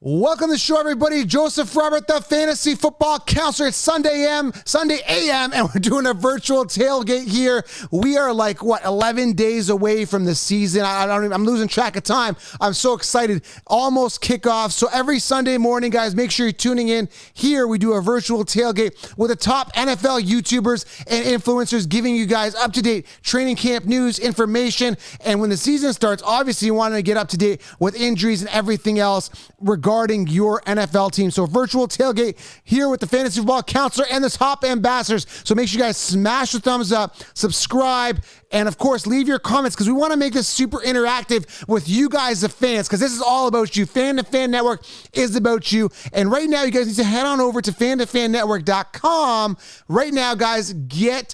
Welcome to the show, everybody. Joseph Robert, the fantasy football counselor. It's Sunday AM, and we're doing a virtual tailgate here. We are 11 days away from the season. I'm losing track of time. I'm so excited. Almost kickoff. So every Sunday morning, guys, make sure you're tuning in. Here, we do a virtual tailgate with the top NFL YouTubers and influencers giving you guys up-to-date training camp news, information. And when the season starts, obviously, you want to get up to date with injuries and everything else regarding your NFL team. So virtual tailgate here with the fantasy football counselor and the top ambassadors. So make sure you guys smash the thumbs up, subscribe, and of course, leave your comments because we want to make this super interactive with you guys, the fans, because this is all about you. Fan to Fan Network is about you. And right now, you guys need to head on over to fantofannetwork.com. Right now, guys, get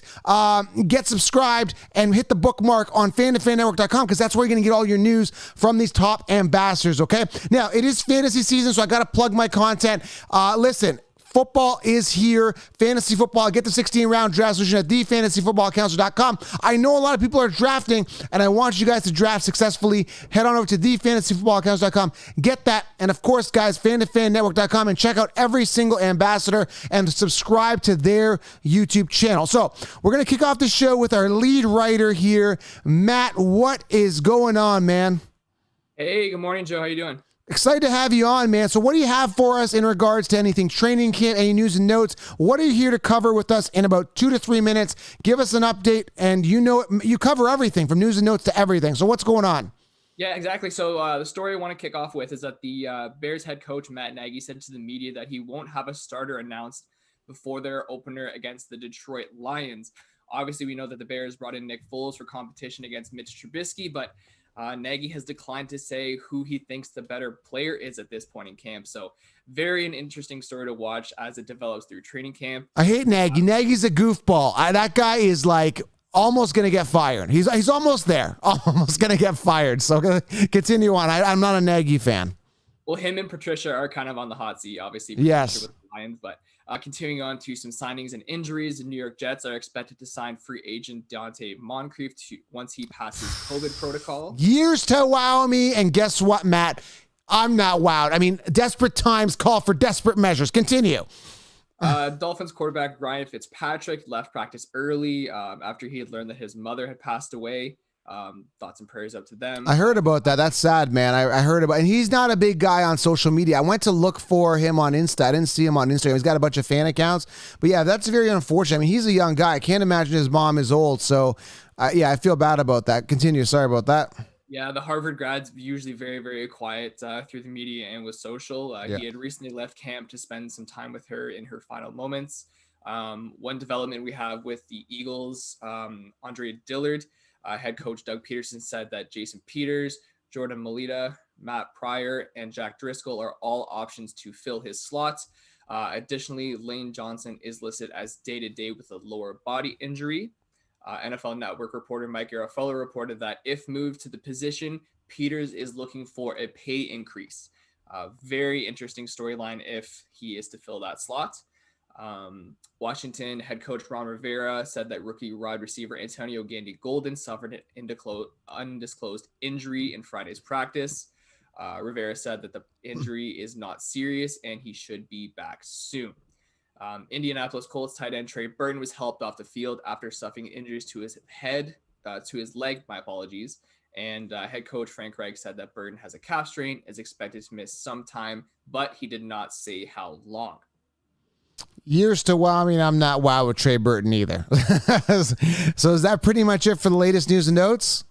subscribed and hit the bookmark on fantofannetwork.com because that's where you're going to get all your news from these top ambassadors, okay? Now, it is fantasy season, so I got to plug my content. Listen. Football is here. Fantasy football. Get the 16-round draft solution at thefantasyfootballcounselor.com. I know a lot of people are drafting, and I want you guys to draft successfully. Head on over to thefantasyfootballcounselor.com. Get that. And, of course, guys, fantofannetwork.com, and check out every single ambassador and subscribe to their YouTube channel. So we're going to kick off the show with our lead writer here. Matt, what is going on, man? Hey, good morning, Joe. How you doing? Excited to have you on, man. So what do you have for us in regards to anything training camp, any news and notes? What are you here to cover with us in about 2 to 3 minutes? Give us an update, and you cover everything from news and notes to everything. So what's going on? Yeah, exactly. So the story I want to kick off with is that the Bears head coach, Matt Nagy, said to the media that he won't have a starter announced before their opener against the Detroit Lions. Obviously, we know that the Bears brought in Nick Foles for competition against Mitch Trubisky, but Nagy has declined to say who he thinks the better player is at this point in camp. So very an interesting story to watch as it develops through training camp. I hate Nagy. Nagy's a goofball. That guy is almost going to get fired. He's almost there. Almost going to get fired. So continue on. I'm not a Nagy fan. Well, him and Patricia are kind of on the hot seat, obviously. Yes. With the Lions, but continuing on to some signings and injuries, the New York Jets are expected to sign free agent Dante Moncrief once he passes COVID protocol. Years to wow me, and guess what, Matt? I'm not wowed. I mean, desperate times call for desperate measures. Continue. Dolphins quarterback Ryan Fitzpatrick left practice early after he had learned that his mother had passed away. Thoughts and prayers up to them. I heard about that. That's sad, man. I heard about, and he's not a big guy on social media. I went to look for him on Insta. I didn't see him on Instagram. He's got a bunch of fan accounts, but yeah, that's very unfortunate. I mean, he's a young guy. I can't imagine his mom is old. So yeah, I feel bad about that. Continue. Sorry about that. Yeah, the Harvard grad's usually very, very quiet through the media and with social. He had recently left camp to spend some time with her in her final moments. One development we have with the Eagles, Andre Dillard, head coach Doug Peterson said that Jason Peters, Jordan Mailata, Matt Pryor, and Jack Driscoll are all options to fill his slots. Additionally, Lane Johnson is listed as day-to-day with a lower body injury. NFL Network reporter Mike Garafolo reported that if moved to the position, Peters is looking for a pay increase. Very interesting storyline if he is to fill that slot. Washington head coach Ron Rivera said that rookie wide receiver Antonio Gandy Golden suffered an undisclosed injury in Friday's practice. Rivera said that the injury is not serious and he should be back soon. Indianapolis Colts tight end Trey Burton was helped off the field after suffering injuries to his leg, and head coach Frank Reich said that Burton has a calf strain, is expected to miss some time, but he did not say how long. Years to wow. I mean, I'm not wow with Trey Burton either. So is that pretty much it for the latest news and notes?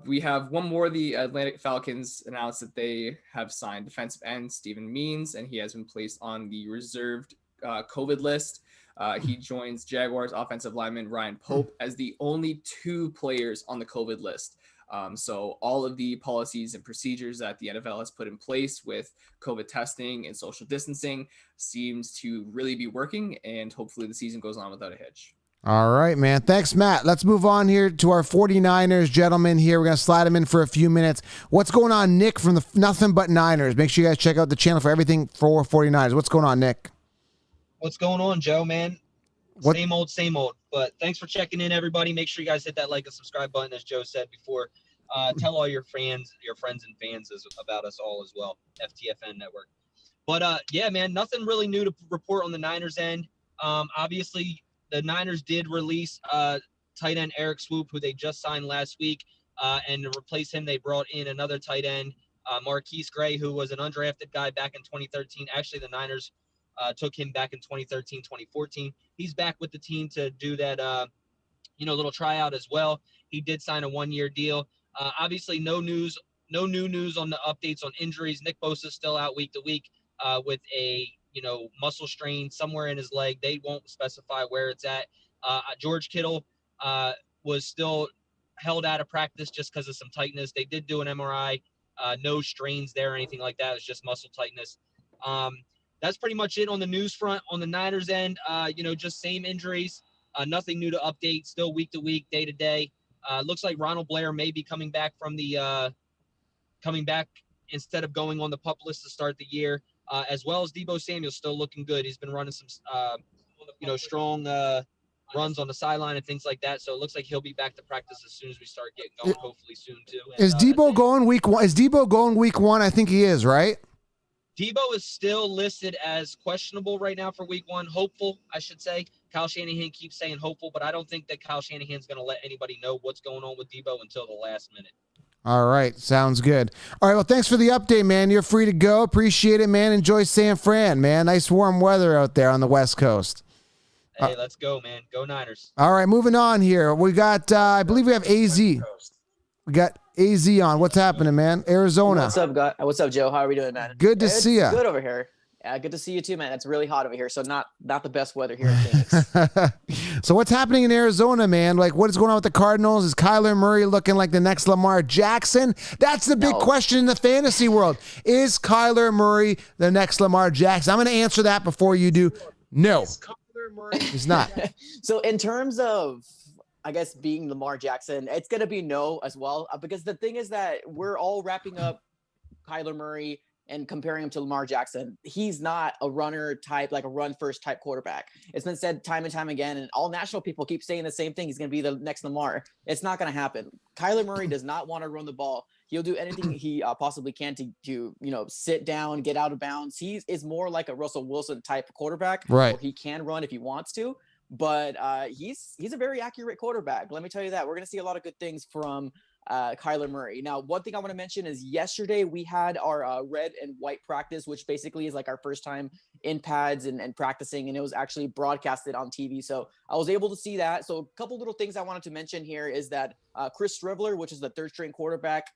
We have one more. The Atlantic Falcons announced that they have signed defensive end Steven Means, and he has been placed on the reserved COVID list. He joins Jaguars offensive lineman Ryan Pope as the only 2 players on the COVID list. So all of the policies and procedures that the NFL has put in place with COVID testing and social distancing seems to really be working, and hopefully the season goes on without a hitch. All right, man. Thanks, Matt. Let's move on here to our 49ers gentlemen here. We're going to slide them in for a few minutes. What's going on, Nick, from the Nothing But Niners? Make sure you guys check out the channel for everything for 49ers. What's going on, Nick? What's going on, Joe, man? What? Same old. But thanks for checking in, everybody. Make sure you guys hit that like and subscribe button, as Joe said before Tell all your friends and fans about us all as well. FTFN Network. But yeah, man, nothing really new to report on the Niners end. Obviously, the Niners did release tight end Eric Swoop, who they just signed last week, and to replace him, they brought in another tight end, Marquise Gray, who was an undrafted guy back in 2013. Actually, the Niners took him back in 2013, 2014. He's back with the team to do that, little tryout as well. He did sign a 1-year deal. Obviously, no new news on the updates on injuries. Nick Bosa is still out week to week with a muscle strain somewhere in his leg. They won't specify where it's at. George Kittle was still held out of practice just because of some tightness. They did do an MRI. No strains there or anything like that. It's just muscle tightness. That's pretty much it on the news front. On the Niners end, just same injuries. Nothing new to update. Still week to week, day to day. Looks like Ronald Blair may be coming back instead of going on the PUP list to start the year, as well as Deebo Samuel still looking good. He's been running some, strong runs on the sideline and things like that. So it looks like he'll be back to practice as soon as we start getting going, hopefully soon too. And, is Deebo going week 1? Is Deebo going week 1? I think he is, right? Deebo is still listed as questionable right now for week 1. Hopeful, I should say. Kyle Shanahan keeps saying hopeful, but I don't think that Kyle Shanahan's going to let anybody know what's going on with Deebo until the last minute. All right. Sounds good. All right. Well, thanks for the update, man. You're free to go. Appreciate it, man. Enjoy San Fran, man. Nice warm weather out there on the West Coast. Hey, let's go, man. Go Niners. All right. Moving on here. We got, I believe we have AZ. We got AZ on. What's happening, man? Arizona. What's up, guy? What's up, Joe? How are we doing, man? Good to see you. Good over here. Yeah, good to see you too, man. It's really hot over here, so not the best weather here in Phoenix. So what's happening in Arizona, man? Like, what is going on with the Cardinals? Is Kyler Murray looking like the next Lamar Jackson? That's the big question in the fantasy world. Is Kyler Murray the next Lamar Jackson? I'm going to answer that before you do. No, he's not. So in terms of, I guess, being Lamar Jackson, it's going to be no as well, because the thing is that we're all wrapping up Kyler Murray and comparing him to Lamar Jackson. He's not a runner type, like a run first type quarterback. It's been said time and time again, and all national people keep saying the same thing. He's going to be the next Lamar. It's not going to happen. Kyler Murray does not want to run the ball. He'll do anything he possibly can to sit down, get out of bounds. He is more like a Russell Wilson type quarterback. Right. Where he can run if he wants to, but he's a very accurate quarterback. Let me tell you that. We're going to see a lot of good things from Kyler Murray. Now, one thing I want to mention is yesterday we had our red and white practice, which basically is like our first time in pads and practicing, and it was actually broadcasted on TV. So I was able to see that. So a couple little things I wanted to mention here is that Chris Striveler, which is the third string quarterback,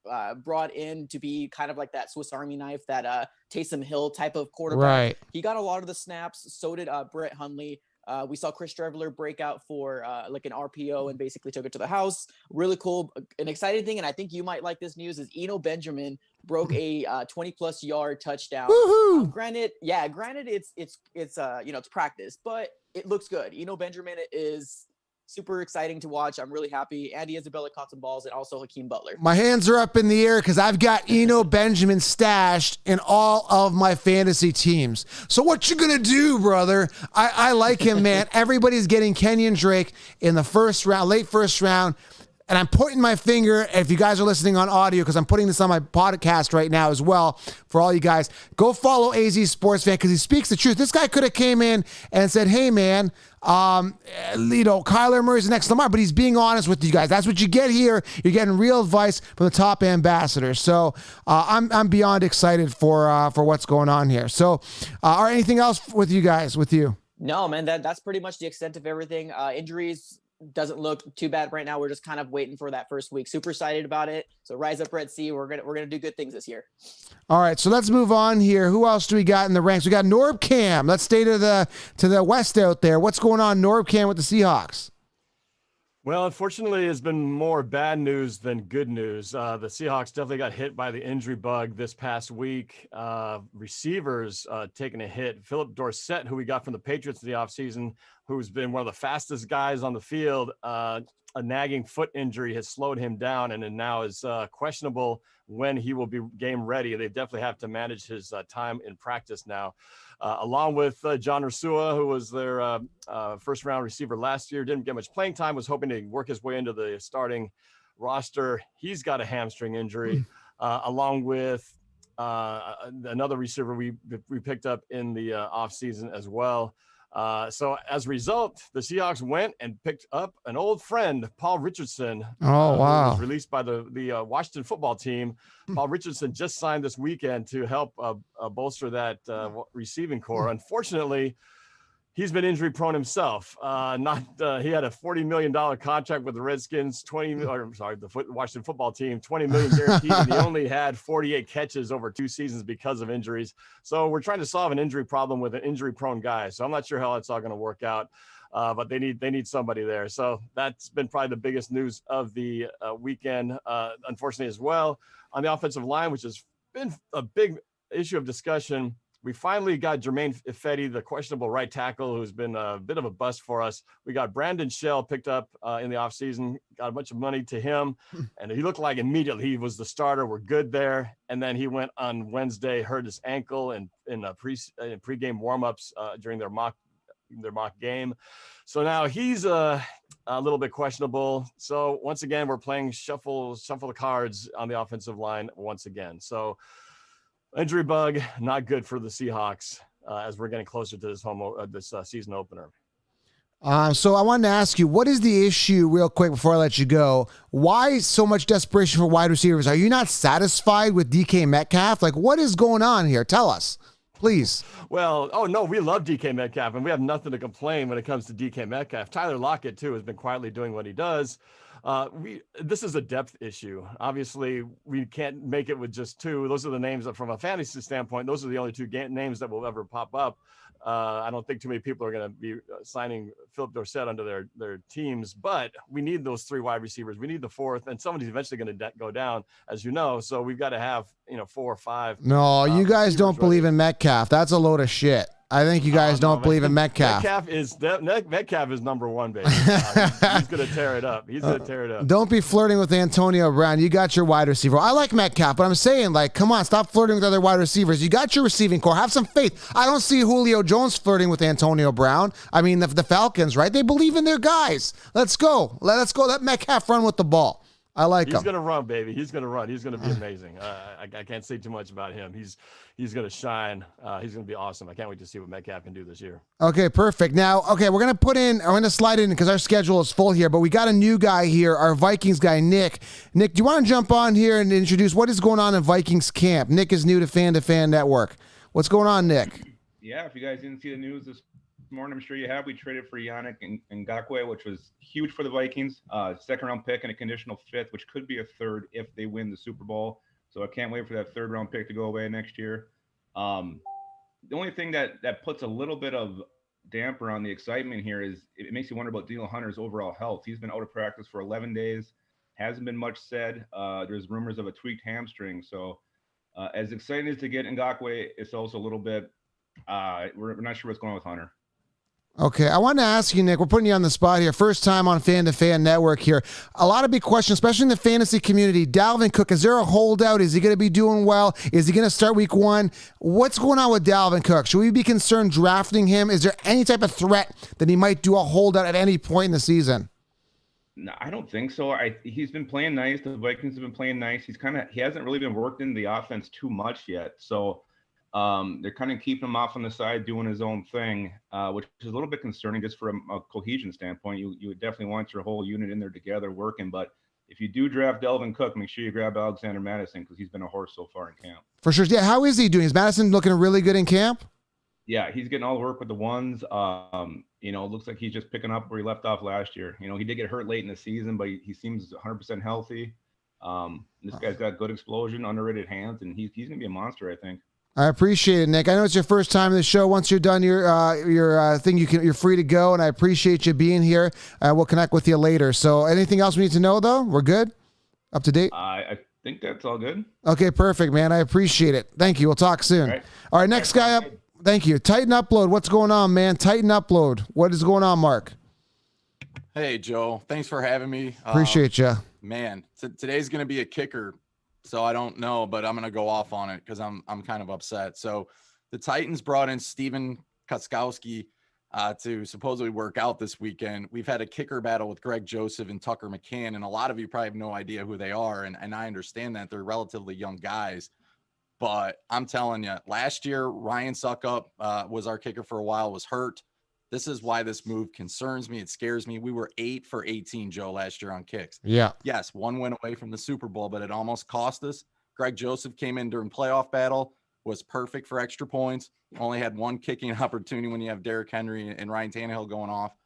brought in to be kind of like that Swiss Army knife, that Taysom Hill type of quarterback. Right. He got a lot of the snaps. So did Brett Hundley. We saw Chris Striveler break out for like an RPO and basically took it to the house. Really cool. An exciting thing, and I think you might like this news, is Eno Benjamin broke a 20-plus yard touchdown. Granted, it's practice, but it looks good. Eno Benjamin is super exciting to watch. I'm really happy. Andy Isabella caught some balls, and also Hakeem Butler. My hands are up in the air because I've got Eno Benjamin stashed in all of my fantasy teams. So what you gonna do, brother? I like him, man. Everybody's getting Kenyon Drake in the first round, late first round. And I'm pointing my finger, if you guys are listening on audio, because I'm putting this on my podcast right now as well, for all you guys, go follow AZ Sports Fan, because he speaks the truth. This guy could have came in and said, hey, man, Kyler Murray's the next Lamar, but he's being honest with you guys. That's what you get here. You're getting real advice from the top ambassador. So I'm beyond excited for what's going on here. So or anything else with you guys, with you? No, man, that's pretty much the extent of everything. Injuries doesn't look too bad right now. We're just kind of waiting for that first week. Super excited about it. So rise up, Red Sea. We're gonna do good things this year. All right, so let's move on here. Who else do we got in the ranks? We got Norb Cam. Let's stay to the west out there. What's going on, Norb Cam, with the Seahawks? Well, unfortunately, it's been more bad news than good news. The Seahawks definitely got hit by the injury bug this past week. Receivers taking a hit. Philip Dorsett, who we got from the Patriots in the offseason, who's been one of the fastest guys on the field, a nagging foot injury has slowed him down, and now is questionable when he will be game ready. They definitely have to manage his time in practice now. Along with John Ursua, who was their first-round receiver last year, didn't get much playing time, was hoping to work his way into the starting roster. He's got a hamstring injury, along with another receiver we picked up in the offseason as well. So as a result, the Seahawks went and picked up an old friend, Paul Richardson. Oh, wow. Who was released by the Washington football team. Paul Richardson just signed this weekend to help bolster that receiving core. Unfortunately, he's been injury prone himself. He had a $40 million contract with the Redskins, the Washington football team, $20 million guaranteed, and he only had 48 catches over 2 seasons because of injuries. So we're trying to solve an injury problem with an injury prone guy. So I'm not sure how that's all going to work out, but they need somebody there. So that's been probably the biggest news of the weekend, unfortunately, as well. On the offensive line, which has been a big issue of discussion, we finally got Jermaine Ifedi, the questionable right tackle, who's been a bit of a bust for us. We got Brandon Shell picked up in the offseason, got a bunch of money to him, and he looked like immediately he was the starter. We're good there. And then he went on Wednesday, hurt his ankle in pregame warmups during their mock game. So now he's a little bit questionable. So once again, we're playing shuffle the cards on the offensive line once again. So injury bug, not good for the Seahawks as we're getting closer to this season opener. So I wanted to ask you, what is the issue real quick before I let you go? Why so much desperation for wide receivers? Are you not satisfied with DK Metcalf? Like, what is going on here? Tell us, please. Well, no, we love DK Metcalf, and we have nothing to complain when it comes to DK Metcalf. Tyler Lockett, too, has been quietly doing what he does. This is a depth issue. Obviously, we can't make it with just 2. Those are the names that, from a fantasy standpoint, those are the only 2 names that will ever pop up. I don't think too many people are going to be signing Philip Dorsett under their teams, but we need those 3 wide receivers. We need the 4th, and somebody's eventually going to go down, as you know. So we've got to have 4 or 5. No, you guys don't believe in Metcalf. That's a load of shit. I think you guys don't believe in Metcalf. Metcalf is number 1, baby. He's going to tear it up. Don't be flirting with Antonio Brown. You got your wide receiver. I like Metcalf, but I'm saying, like, come on, stop flirting with other wide receivers. You got your receiving core. Have some faith. I don't see Julio Jones flirting with Antonio Brown. I mean, the Falcons, right? They believe in their guys. Let's go. Let's go. Let Metcalf run with the ball. I like him. He's going to run, baby. He's going to run. He's going to be amazing. I can't say too much about him. He's going to shine. He's going to be awesome. I can't wait to see what Metcalf can do this year. Okay, perfect. Now, we're going to slide in because our schedule is full here, but we got a new guy here, our Vikings guy, Nick. Nick, do you want to jump on here and introduce what is going on in Vikings camp? Nick is new to Fan Network. What's going on, Nick? Yeah, if you guys didn't see the news this morning, I'm sure you have. We traded for Yannick Ngakoue, which was huge for the Vikings. 2nd-round pick and a conditional 5th, which could be a 3rd if they win the Super Bowl. So I can't wait for that 3rd-round pick to go away next year. The only thing that puts a little bit of damper on the excitement here is it makes you wonder about Daniel Hunter's overall health. He's been out of practice for 11 days. Hasn't been much said. There's rumors of a tweaked hamstring. So as exciting as to get Ngakoue, it's also a little bit we're not sure what's going on with Hunter. Okay, I want to ask you, Nick, we're putting you on the spot here. First time on Fan Network here. A lot of big questions, especially in the fantasy community. Dalvin Cook, is there a holdout? Is he going to be doing well? Is he going to start week 1? What's going on with Dalvin Cook? Should we be concerned drafting him? Is there any type of threat that he might do a holdout at any point in the season? No, I don't think so. He's been playing nice. The Vikings have been playing nice. He hasn't really been worked into the offense too much yet. So they're kind of keeping him off on the side, doing his own thing, which is a little bit concerning just from a cohesion standpoint. You would definitely want your whole unit in there together working. But if you do draft Dalvin Cook, make sure you grab Alexander Madison because he's been a horse so far in camp. For sure. Yeah. How is he doing? Is Madison looking really good in camp? Yeah, he's getting all the work with the ones. It looks like he's just picking up where he left off last year. He did get hurt late in the season, but he seems 100% healthy. This guy's got good explosion, underrated hands, and he's going to be a monster, I think. I appreciate it, Nick. I know it's your first time in the show. Once you're done your thing, you're free to go, and I appreciate you being here. We'll connect with you later. So anything else we need to know, though? We're good? Up to date? I think that's all good. Okay, perfect, man. I appreciate it. Thank you. We'll talk soon. All right, next guy up. Thank you. Titan Upload. What's going on, man? Titan Upload. What is going on, Mark? Hey, Joe. Thanks for having me. Appreciate you. Man, today's going to be a kicker. So I don't know, but I'm going to go off on it because I'm kind of upset. So the Titans brought in Steven Koskowski to supposedly work out this weekend. We've had a kicker battle with Greg Joseph and Tucker McCann, and a lot of you probably have no idea who they are. And I understand that they're relatively young guys, but I'm telling you, last year, Ryan Suckup was our kicker for a while, was hurt. This is why this move concerns me. It scares me. We were 8 for 18, Joe, last year on kicks. Yeah. Yes, one went away from the Super Bowl, but it almost cost us. Greg Joseph came in during playoff battle, was perfect for extra points. Only had one kicking opportunity when you have Derrick Henry and Ryan Tannehill going off.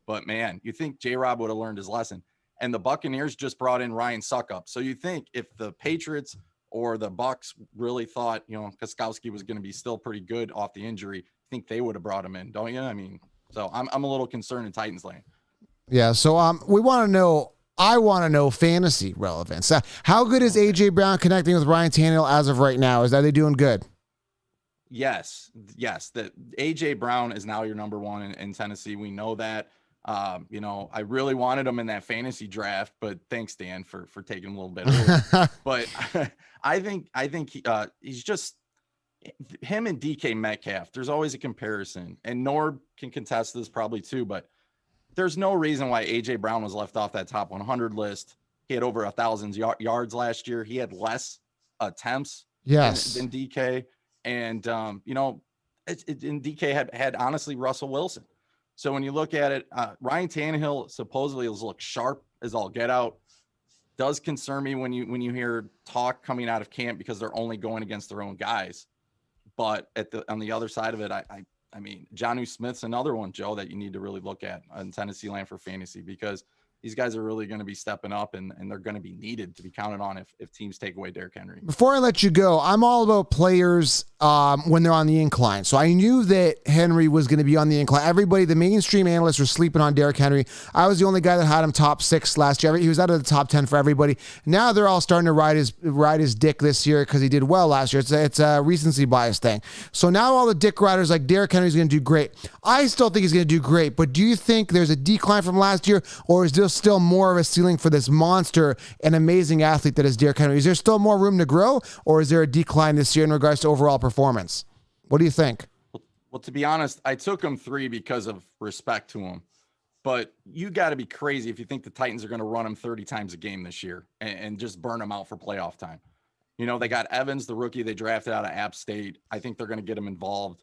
But, man, you think J-Rob would have learned his lesson. And the Buccaneers just brought in Ryan Suckup. So you think if the Patriots or the Bucs really thought, Gostkowski was going to be still pretty good off the injury, I think they would have brought him in, don't you? I mean, so I'm a little concerned in Titans lane. Yeah, so I want to know fantasy relevance. How good is A.J. Brown connecting with Ryan Tannehill as of right now? Are they doing good? Yes. That A.J. Brown is now your number one in Tennessee. We know that. I really wanted him in that fantasy draft, but thanks, Dan, for taking him a little bit early. But I think he's just him and DK Metcalf. There's always a comparison, and Norb can contest this probably too, but there's no reason why A.J. Brown was left off that top 100 list. He had over 1,000 yards last year. He had less attempts than DK. And, and DK had honestly Russell Wilson. So when you look at it, Ryan Tannehill supposedly has looked sharp as all get out. Does concern me when you hear talk coming out of camp because they're only going against their own guys. But on the other side of it, I mean, Jonnu Smith's another one, Joe, that you need to really look at in Tennessee land for fantasy, because these guys are really going to be stepping up and they're going to be needed to be counted on if teams take away Derrick Henry. Before I let you go, I'm all about players when they're on the incline. So I knew that Henry was going to be on the incline. Everybody, the mainstream analysts were sleeping on Derrick Henry. I was the only guy that had him top 6 last year. He was out of the top 10 for everybody. Now they're all starting to ride his dick this year because he did well last year. It's a recency bias thing. So now all the dick riders like Derrick Henry's going to do great. I still think he's going to do great, but do you think there's a decline from last year, or is there still more of a ceiling for this monster and amazing athlete that is Derrick Henry? Is there still more room to grow, or is there a decline this year in regards to overall performance? What do you think? Well, to be honest, I took him 3 because of respect to him. But you got to be crazy if you think the Titans are going to run him 30 times a game this year and just burn him out for playoff time. They got Evans, the rookie they drafted out of App State. I think they're going to get him involved.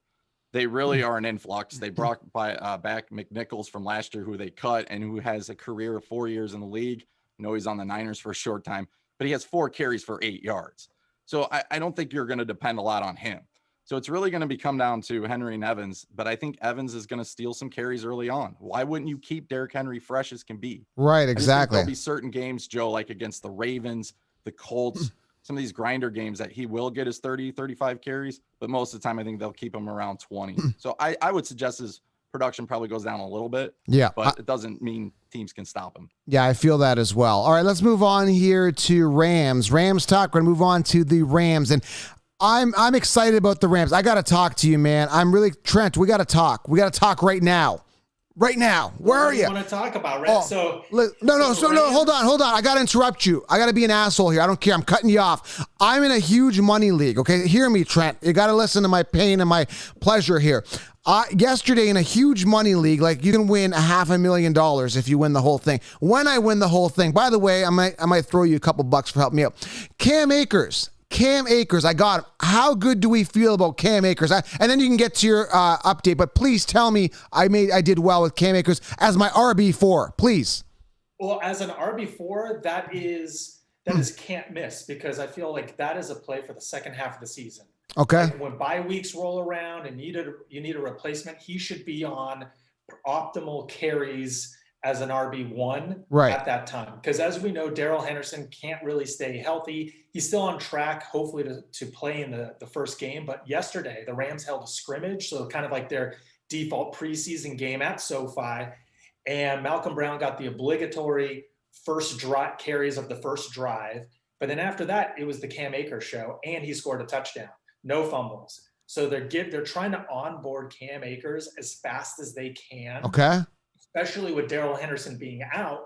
They really are an influx. They brought back McNichols from last year, who they cut and who has a career of 4 years in the league. He's on the Niners for a short time, but he has 4 carries for 8 yards. So I don't think you're going to depend a lot on him. So it's really going to come down to Henry and Evans, but I think Evans is going to steal some carries early on. Why wouldn't you keep Derrick Henry fresh as can be? Right, exactly. There'll be certain games, Joe, like against the Ravens, the Colts, some of these grinder games that he will get his 30, 35 carries, but most of the time I think they'll keep him around 20. So I would suggest his production probably goes down a little bit. Yeah. But it doesn't mean teams can stop him. Yeah, I feel that as well. All right, let's move on here to Rams. Rams talk. We're going to move on to the Rams. And I'm excited about the Rams. I got to talk to you, man. Trent, we got to talk. We got to talk right now. Right now. Where are you? Want to talk about, right? No, hold on. I got to interrupt you. I got to be an asshole here. I don't care. I'm cutting you off. I'm in a huge money league, okay? Hear me, Trent. You got to listen to my pain and my pleasure here. Yesterday in a huge money league, like you can win $500,000 if you win the whole thing. When I win the whole thing, by the way, I might throw you a couple bucks for helping me out. Cam Akers, I got him. How good do we feel about Cam Akers? And then you can get to your update, but please tell me I did well with Cam Akers as my RB4, please. Well, as an RB4, that is can't miss, because I feel like that is a play for the second half of the season. Okay. Like when bye weeks roll around and you need a replacement, he should be on optimal carries as an RB1 at that time. Because as we know, Darrell Henderson can't really stay healthy. He's still on track, hopefully, to play in the first game. But yesterday, the Rams held a scrimmage, so kind of like their default preseason game at SoFi. And Malcolm Brown got the obligatory first carries of the first drive. But then after that, it was the Cam Akers show, and he scored a touchdown. No fumbles. So they're trying to onboard Cam Akers as fast as they can. Okay. Especially with Darrell Henderson being out,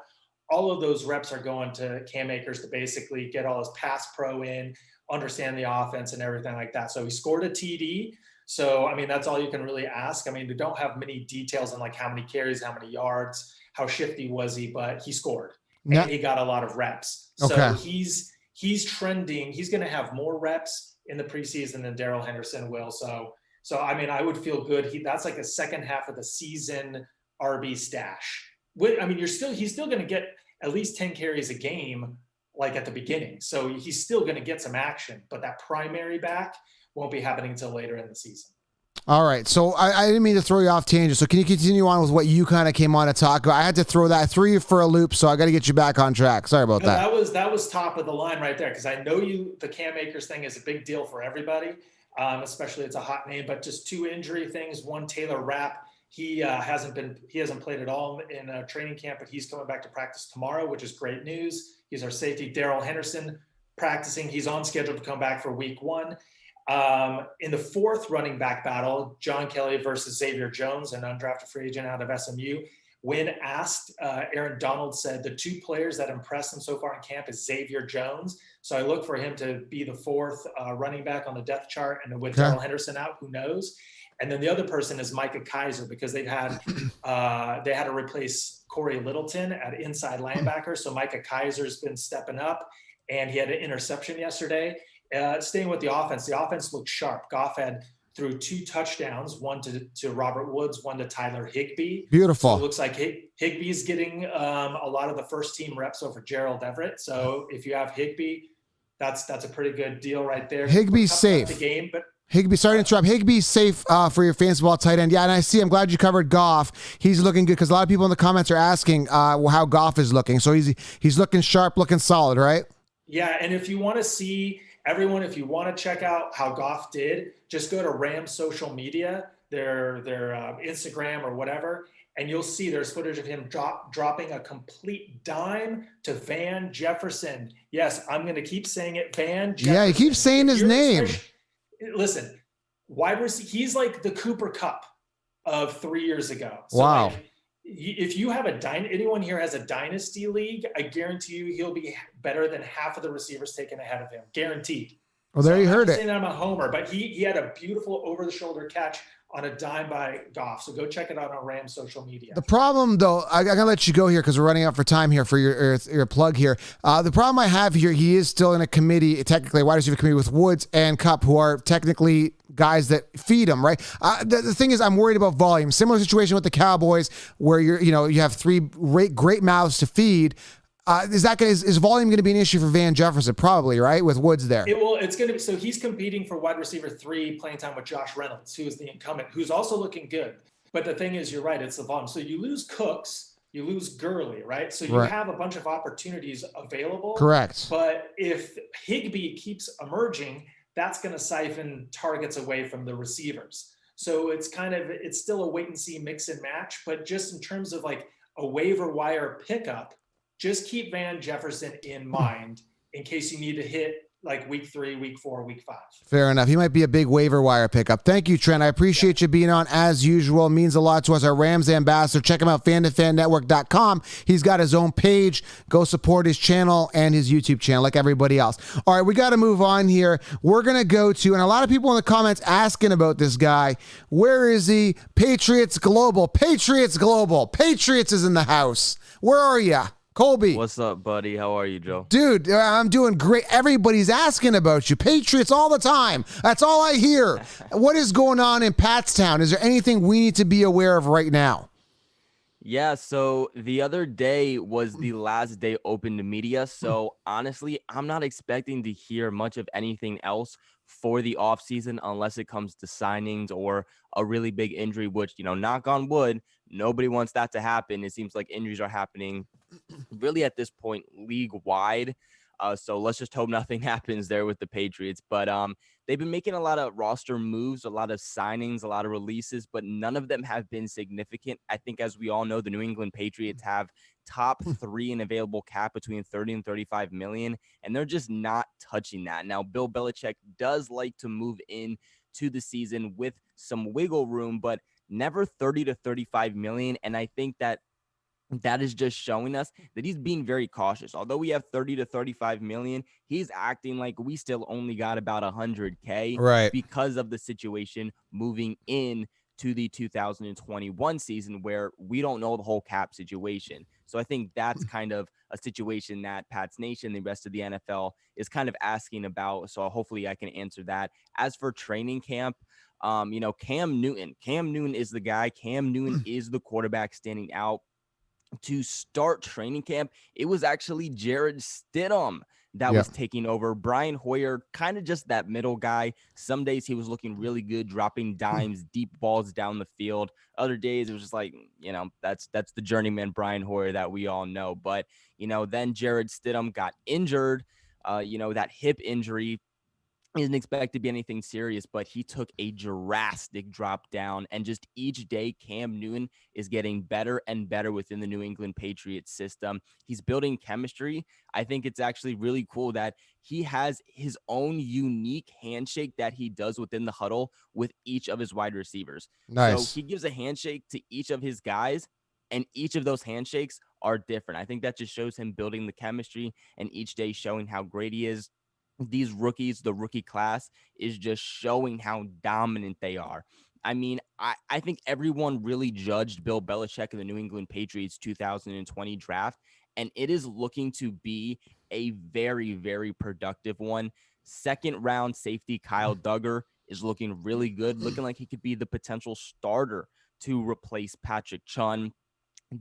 all of those reps are going to Cam Akers to basically get all his pass pro in, understand the offense and everything like that. So he scored a TD. So, I mean, that's all you can really ask. I mean, they don't have many details on like how many carries, how many yards, how shifty was he, but he scored and he got a lot of reps. So he's trending. He's going to have more reps in the preseason than Darrell Henderson will. So I mean, I would feel good. That's like a second half of the season RB stash. I mean, he's still going to get at least 10 carries a game, like at the beginning. So he's still going to get some action, but that primary back won't be happening until later in the season. All right. So I didn't mean to throw you off tangent. So can you continue on with what you kind of came on to talk about? I had to I threw you for a loop, so I got to get you back on track. Sorry about that. That was top of the line right there. Cause I know the Cam Akers thing is a big deal for everybody. Especially it's a hot name, but just 2 injury things. One, Taylor Rapp, he hasn't played at all in training camp, but he's coming back to practice tomorrow, which is great news. He's our safety. Darrell Henderson practicing. He's on schedule to come back for week 1. In the 4th running back battle, John Kelly versus Xavier Jones, an undrafted free agent out of SMU. When asked, Aaron Donald said the 2 players that impressed him so far in camp is Xavier Jones. So I look for him to be the 4th running back on the depth chart. And with Darrell Henderson out, who knows? And then the other person is Micah Kaiser, because they had to replace Corey Littleton at inside linebacker. So Micah Kaiser's been stepping up, and he had an interception yesterday. Staying with the offense looked sharp. Goff threw 2 touchdowns, one to Robert Woods, one to Tyler Higbee. Beautiful. So it looks like Higbee's getting a lot of the first team reps over Gerald Everett. So if you have Higbee, that's a pretty good deal right there. Higbee's safe. The game, but Higbee, sorry to interrupt. Higbee's safe for your fantasy ball tight end. Yeah, and I'm glad you covered Goff. He's looking good because a lot of people in the comments are asking how Goff is looking. So he's looking sharp, looking solid, right? Yeah, and if you want to see everyone, if you want to check out how Goff did, just go to Rams social media, their Instagram or whatever, and you'll see there's footage of him dropping a complete dime to Van Jefferson. Yes, I'm going to keep saying it, Van Jefferson. Yeah, he keeps saying his name. Listen, wide receiver, he's like the Cooper Kupp of 3 years ago. So wow. Like, if you have anyone here has a dynasty league, I guarantee you he'll be better than half of the receivers taken ahead of him. Guaranteed. Well, there you heard it. I'm not saying I'm a homer, but he had a beautiful over-the-shoulder catch on a dime by Goff. So go check it out on Rams social media. The problem, though, I'm going to let you go here because we're running out for time here for your plug here. The problem I have here, he is still in a committee, technically a wide receiver committee with Woods and Kupp, who are technically guys that feed him, right? The thing is, I'm worried about volume. Similar situation with the Cowboys where you have 3 great mouths to feed. Is volume going to be an issue for Van Jefferson? Probably, right? With Woods there. It's going to be. So he's competing for wide receiver 3 playing time with Josh Reynolds, who is the incumbent, who's also looking good. But the thing is, you're right. It's the volume. So you lose Cooks, you lose Gurley, right? So you have a bunch of opportunities available. Correct. But if Higbee keeps emerging, that's going to siphon targets away from the receivers. So it's still a wait and see, mix and match. But just in terms of like a waiver wire pickup, just keep Van Jefferson in mind in case you need to hit like week 3, week 4, week 5. Fair enough. He might be a big waiver wire pickup. Thank you, Trent. I appreciate you being on as usual. It means a lot to us. Our Rams ambassador. Check him out, fantofannetwork.com. He's got his own page. Go support his channel and his YouTube channel like everybody else. All right, we got to move on here. We're going to go to, and a lot of people in the comments asking about this guy. Where is he? Patriots Global. Patriots Global. Patriots is in the house. Where are you? Colby. What's up, buddy? How are you, Joe? Dude, I'm doing great. Everybody's asking about you. Patriots all the time. That's all I hear. What is going on in Patstown? Is there anything we need to be aware of right now? Yeah, so the other day was the last day open to media. So honestly, I'm not expecting to hear much of anything else for the offseason unless it comes to signings or a really big injury, which, knock on wood, nobody wants that to happen. It seems like injuries are happening really at this point league-wide. So let's just hope nothing happens there with the Patriots. But they've been making a lot of roster moves, a lot of signings, a lot of releases, but none of them have been significant. I think, as we all know, the New England Patriots have top 3 in available cap between 30 and 35 million, and they're just not touching that. Now, Bill Belichick does like to move in to the season with some wiggle room, but never 30 to 35 million. And I think that that is just showing us that he's being very cautious. Although we have 30 to 35 million, he's acting like we still only got about 100K Right. because of the situation moving in to the 2021 season where we don't know the whole cap situation. So I think that's kind of a situation that Pats Nation, the rest of the NFL is kind of asking about. So hopefully I can answer that. As for training camp, Cam Newton is the guy. Cam Newton is the quarterback standing out. To start training camp, it was actually Jared Stidham that was taking over. Brian Hoyer, kind of just that middle guy. Some days he was looking really good, dropping dimes, deep balls down the field. Other days it was just like, that's the journeyman Brian Hoyer that we all know. But, then Jared Stidham got injured, that hip injury. Isn't expected to be anything serious, but he took a drastic drop down, and just each day Cam Newton is getting better and better within the New England Patriots system. He's building chemistry. I think it's actually really cool that he has his own unique handshake that he does within the huddle with each of his wide receivers. Nice. So he gives a handshake to each of his guys, and each of those handshakes are different. I think that just shows him building the chemistry and each day showing how great he is. These rookies, the rookie class is just showing how dominant they are. I mean, I think everyone really judged Bill Belichick and the New England Patriots 2020 draft, and it is looking to be a very, very productive one. Second round safety Kyle Duggar is looking really good, looking like he could be the potential starter to replace Patrick Chung.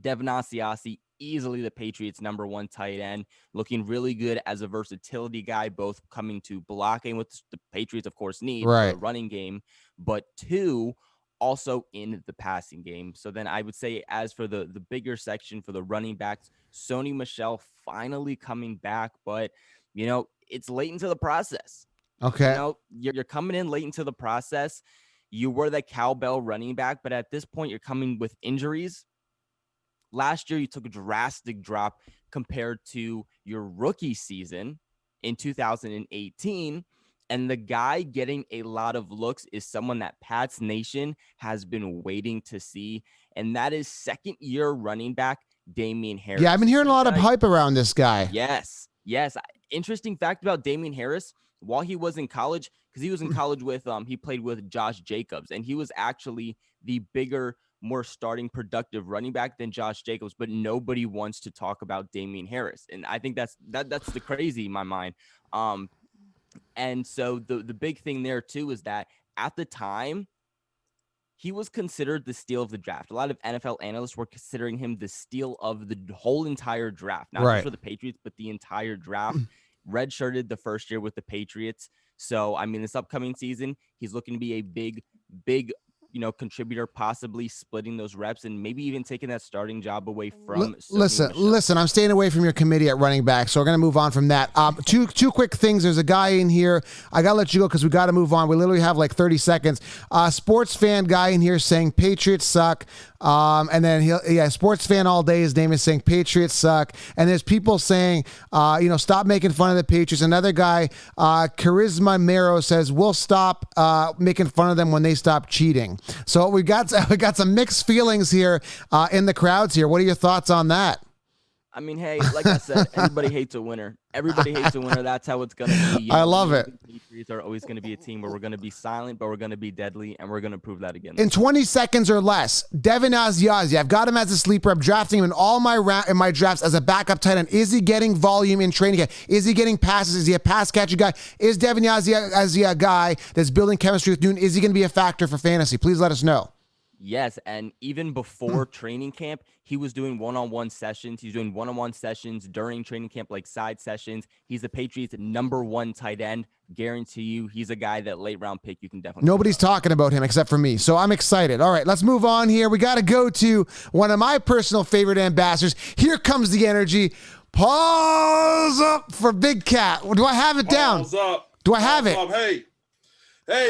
Devin Asiasi, easily the Patriots' number one tight end, looking really good as a versatility guy, both coming to blocking, with the Patriots, of course, need for the running game, but two, also in the passing game. So then I would say, as for the bigger section for the running backs, Sony Michel finally coming back, but, it's late into the process. Okay. You're coming in late into the process. You were the cowbell running back, but at this point, you're coming with injuries. Last year, you took a drastic drop compared to your rookie season in 2018. And the guy getting a lot of looks is someone that Pats Nation has been waiting to see. And that is second-year running back Damien Harris. Yeah, I've been hearing a lot of hype around this guy. Yes. Interesting fact about Damien Harris, while he was in college, because he was in college with, he played with Josh Jacobs, and he was actually the bigger, more starting productive running back than Josh Jacobs, but nobody wants to talk about Damien Harris. And I think that's the crazy in my mind. And so the big thing there too is that at the time, he was considered the steal of the draft. A lot of NFL analysts were considering him the steal of the whole entire draft, not just for the Patriots, but the entire draft. Redshirted the first year with the Patriots. So, I mean, this upcoming season, he's looking to be a big contributor, possibly splitting those reps and maybe even taking that starting job away from. Listen, I'm staying away from your committee at running back, so we're going to move on from that. Two quick things. There's a guy in here. I got to let you go because we got to move on. We literally have like 30 seconds. Sports fan guy in here saying Patriots suck. And then sports fan all day. His name is saying Patriots suck. And there's people saying, stop making fun of the Patriots. Another guy, Charisma Mero, says we'll stop making fun of them when they stop cheating. So we got some mixed feelings here in the crowds here. What are your thoughts on that? I mean, hey, like I said, everybody hates a winner. Everybody hates a winner. That's how it's going to be. I love it. The Patriots are always going to be a team where we're going to be silent, but we're going to be deadly, and we're going to prove that again. In 20 seconds or less, Devin Asiasi, I've got him as a sleeper. I'm drafting him in all my drafts as a backup tight end. Is he getting volume in training camp? Is he getting passes? Is he a pass catching guy? Is Devin Asiasi a guy that's building chemistry with Newton? Is he going to be a factor for fantasy? Please let us know. Yes, and even before training camp, he was doing one-on-one sessions. He's doing one-on-one sessions during training camp, like side sessions. He's the Patriots' number one tight end. Guarantee you, he's a guy that late-round pick you can definitely. Nobody's talking about him except for me, so I'm excited. All right, let's move on here. We got to go to one of my personal favorite ambassadors. Here comes the energy. Pause up for Big Cat. Do I have it down? Pause up. Do I have it? Up. Hey,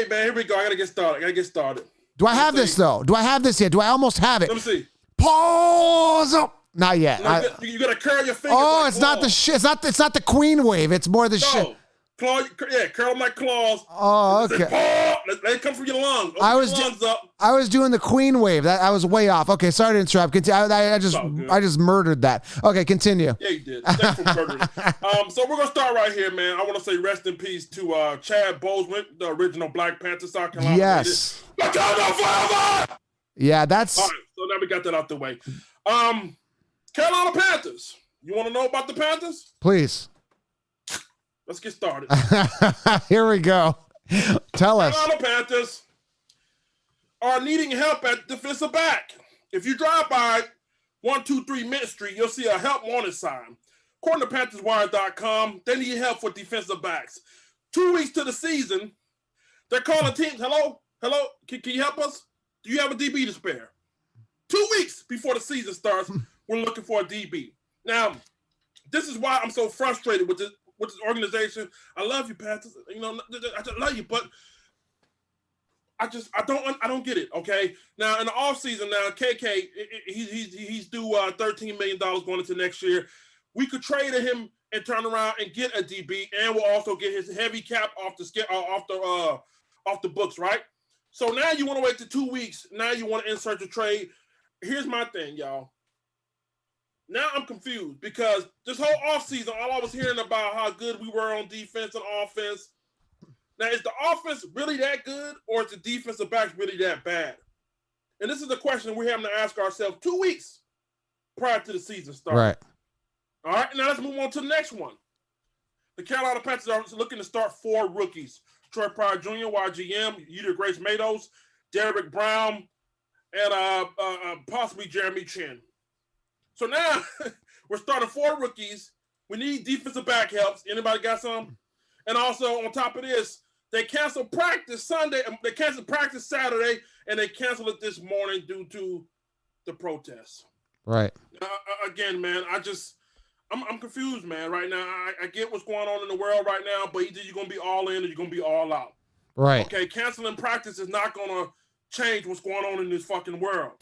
man, here we go. I got to get started. Do I have this, though? Do I have this yet? Do I almost have it? Let me see. Pause up. Not yet. You got to curl your fingers. Oh, it's not the shit. It's not the queen wave. It's more the shit. Curl my claws. Oh, okay. Let it come from your lungs. Open I your was lungs up. I was doing the Queen wave. I was way off. Okay, sorry to interrupt. I just murdered that. Okay, continue. Yeah, you did. Thanks for murdering. So we're gonna start right here, man. I want to say rest in peace to Chad Boseman, the original Black Panther, South Carolina. Yes. Wakanda forever! Yeah, that's. All right, so now we got that out the way. Carolina Panthers. You want to know about the Panthers? Please. Let's get started. Here we go. Tell us. Carolina Panthers are needing help at defensive back. If you drive by 123 Mint Street, you'll see a help wanted sign. According to PanthersWire.com, they need help for defensive backs. 2 weeks to the season, they're calling teams. Hello? Can you help us? Do you have a DB to spare? 2 weeks before the season starts, we're looking for a DB. Now, this is why I'm so frustrated with this organization. I love you, Panthers. You know, I just love you, but I don't get it. Okay. Now in the offseason, now KK, he's due $13 million going into next year. We could trade him and turn around and get a DB, and we'll also get his heavy cap off the books, right? So now you want to wait to 2 weeks. Now you want to insert the trade. Here's my thing, y'all. Now I'm confused because this whole offseason, all I was hearing about how good we were on defense and offense. Now, is the offense really that good, or is the defensive backs really that bad? And this is the question we're having to ask ourselves 2 weeks prior to the season starting. Right. All right, now let's move on to the next one. The Carolina Panthers are looking to start 4 rookies. Troy Pryor Jr., YGM, Yetur Grace Matos, Derrick Brown, and possibly Jeremy Chin. So now we're starting 4 rookies. We need defensive back helps. Anybody got some? And also on top of this, they canceled practice Sunday. They canceled practice Saturday, and they canceled it this morning due to the protests. Right. Again, man, I'm confused, man. Right now, I get what's going on in the world right now, but either you're gonna be all in or you're gonna be all out. Right. Okay, canceling practice is not gonna change what's going on in this fucking world.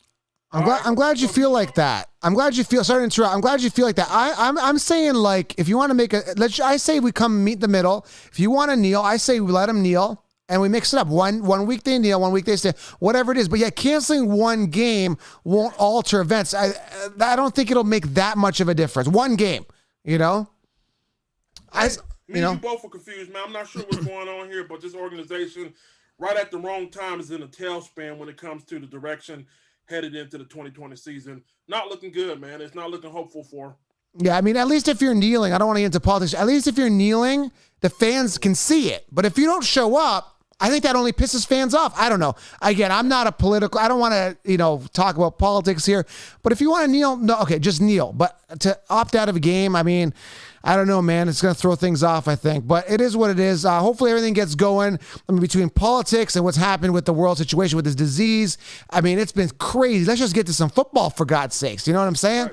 I'm glad you feel like that. I'm glad you feel. Sorry to interrupt. I'm glad you feel like that. I'm saying, like, if you want to make I say we come meet the middle. If you want to kneel, I say we let them kneel and we mix it up. One week they kneel, 1 week they stay, whatever it is. But yeah, canceling one game won't alter events. I don't think it'll make that much of a difference. One game, you know. You both are confused, man. I'm not sure what's going on here, but this organization, right at the wrong time, is in a tailspin when it comes to the direction headed into the 2020 season. Not looking good, man. It's not looking hopeful for. Yeah, I mean, at least if you're kneeling, I don't want to get into politics. At least if you're kneeling, the fans can see it. But if you don't show up, I think that only pisses fans off. I don't know. Again, I'm not a political. I don't want to, talk about politics here. But if you want to kneel, no, okay, just kneel. But to opt out of a game, I mean, I don't know, man. It's going to throw things off, I think. But it is what it is. Hopefully everything gets going. I mean, between politics and what's happened with the world situation with this disease, I mean, it's been crazy. Let's just get to some football, for God's sakes. You know what I'm saying?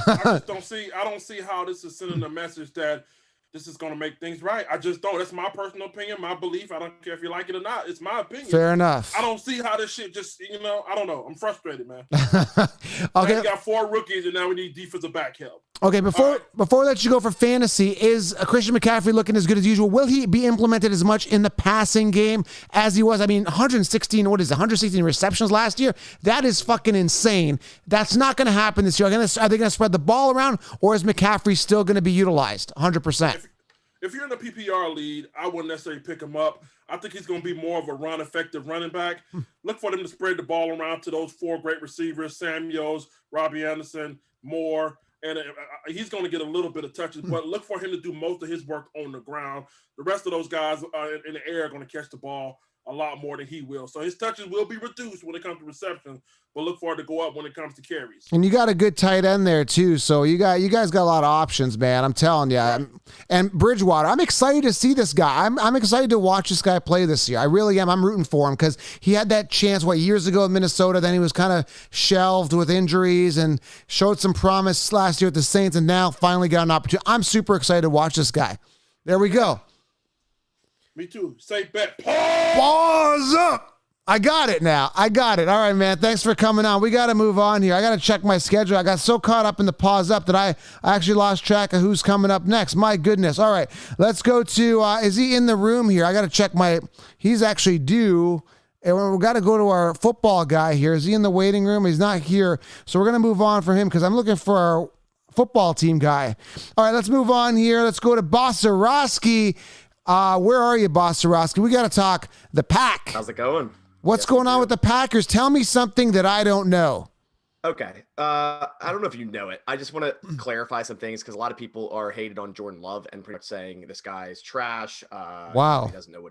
Right. I don't see how this is sending a message that this is going to make things right. I just don't. That's my personal opinion, my belief. I don't care if you like it or not. It's my opinion. Fair enough. I don't see how this shit just, I don't know. I'm frustrated, man. Okay. We got 4 rookies, and now we need defensive back help. Okay, before I let you go for fantasy, is Christian McCaffrey looking as good as usual? Will he be implemented as much in the passing game as he was? I mean, 116 receptions last year? That is fucking insane. That's not going to happen this year. Are they going to spread the ball around, or is McCaffrey still going to be utilized 100%? If you're in the PPR lead, I wouldn't necessarily pick him up. I think he's going to be more of a effective running back. Look for them to spread the ball around to those 4 great receivers, Samuels, Robbie Anderson, Moore. And he's going to get a little bit of touches, but look for him to do most of his work on the ground. The rest of those guys in the air are going to catch the ball a lot more than he will. So his touches will be reduced when it comes to reception, but look for it to go up when it comes to carries. And you got a good tight end there too. So you guys got a lot of options, man. I'm telling you. Right. And Bridgewater, I'm excited to see this guy. I'm excited to watch this guy play this year. I really am. I'm rooting for him because he had that chance, years ago in Minnesota. Then he was kind of shelved with injuries and showed some promise last year with the Saints, and now finally got an opportunity. I'm super excited to watch this guy. There we go. Me too. Say bet. Pause up. I got it now. I got it. All right, man. Thanks for coming on. We got to move on here. I got to check my schedule. I got so caught up in the pause up that I actually lost track of who's coming up next. My goodness. All right. Let's go to, is he in the room here? I got to check he's actually due. And we got to go to our football guy here. Is he in the waiting room? He's not here. So we're going to move on for him because I'm looking for our football team guy. All right, let's move on here. Let's go to Bossarowski. Where are you, Bossarowski? We got to talk the Pack. How's it going? What's going on with the Packers? Tell me something that I don't know. Okay. I don't know if you know it. I just want to clarify some things because a lot of people are hated on Jordan Love and pretty much saying this guy is trash. Wow. He doesn't know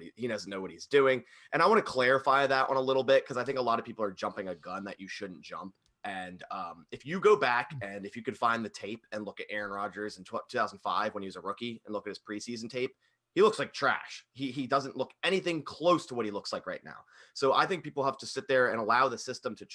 what he's doing. And I want to clarify that one a little bit because I think a lot of people are jumping a gun that you shouldn't jump. And if you go back and if you could find the tape and look at Aaron Rodgers in 2005 when he was a rookie and look at his preseason tape, he looks like trash. He doesn't look anything close to what he looks like right now. So I think people have to sit there and allow the system to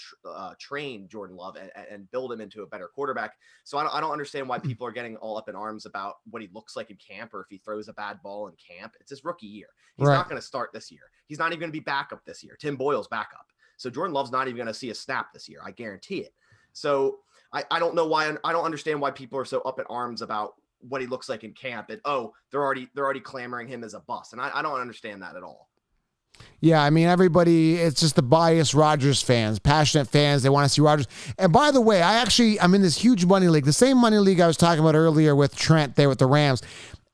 train Jordan Love and build him into a better quarterback. So I don't understand why people are getting all up in arms about what he looks like in camp or if he throws a bad ball in camp. It's his rookie year. He's not going to start this year. He's not even going to be backup this year. Tim Boyle's backup. So Jordan Love's not even going to see a snap this year. I guarantee it. So I don't know why. I don't understand why people are so up in arms about what he looks like in camp and they're already clamoring him as a bust. And I don't understand that at all. Yeah, I mean, everybody, it's just the biased Rodgers fans, passionate fans. They want to see Rodgers. And by the way, I'm in this huge money league, the same money league I was talking about earlier with Trent there with the Rams.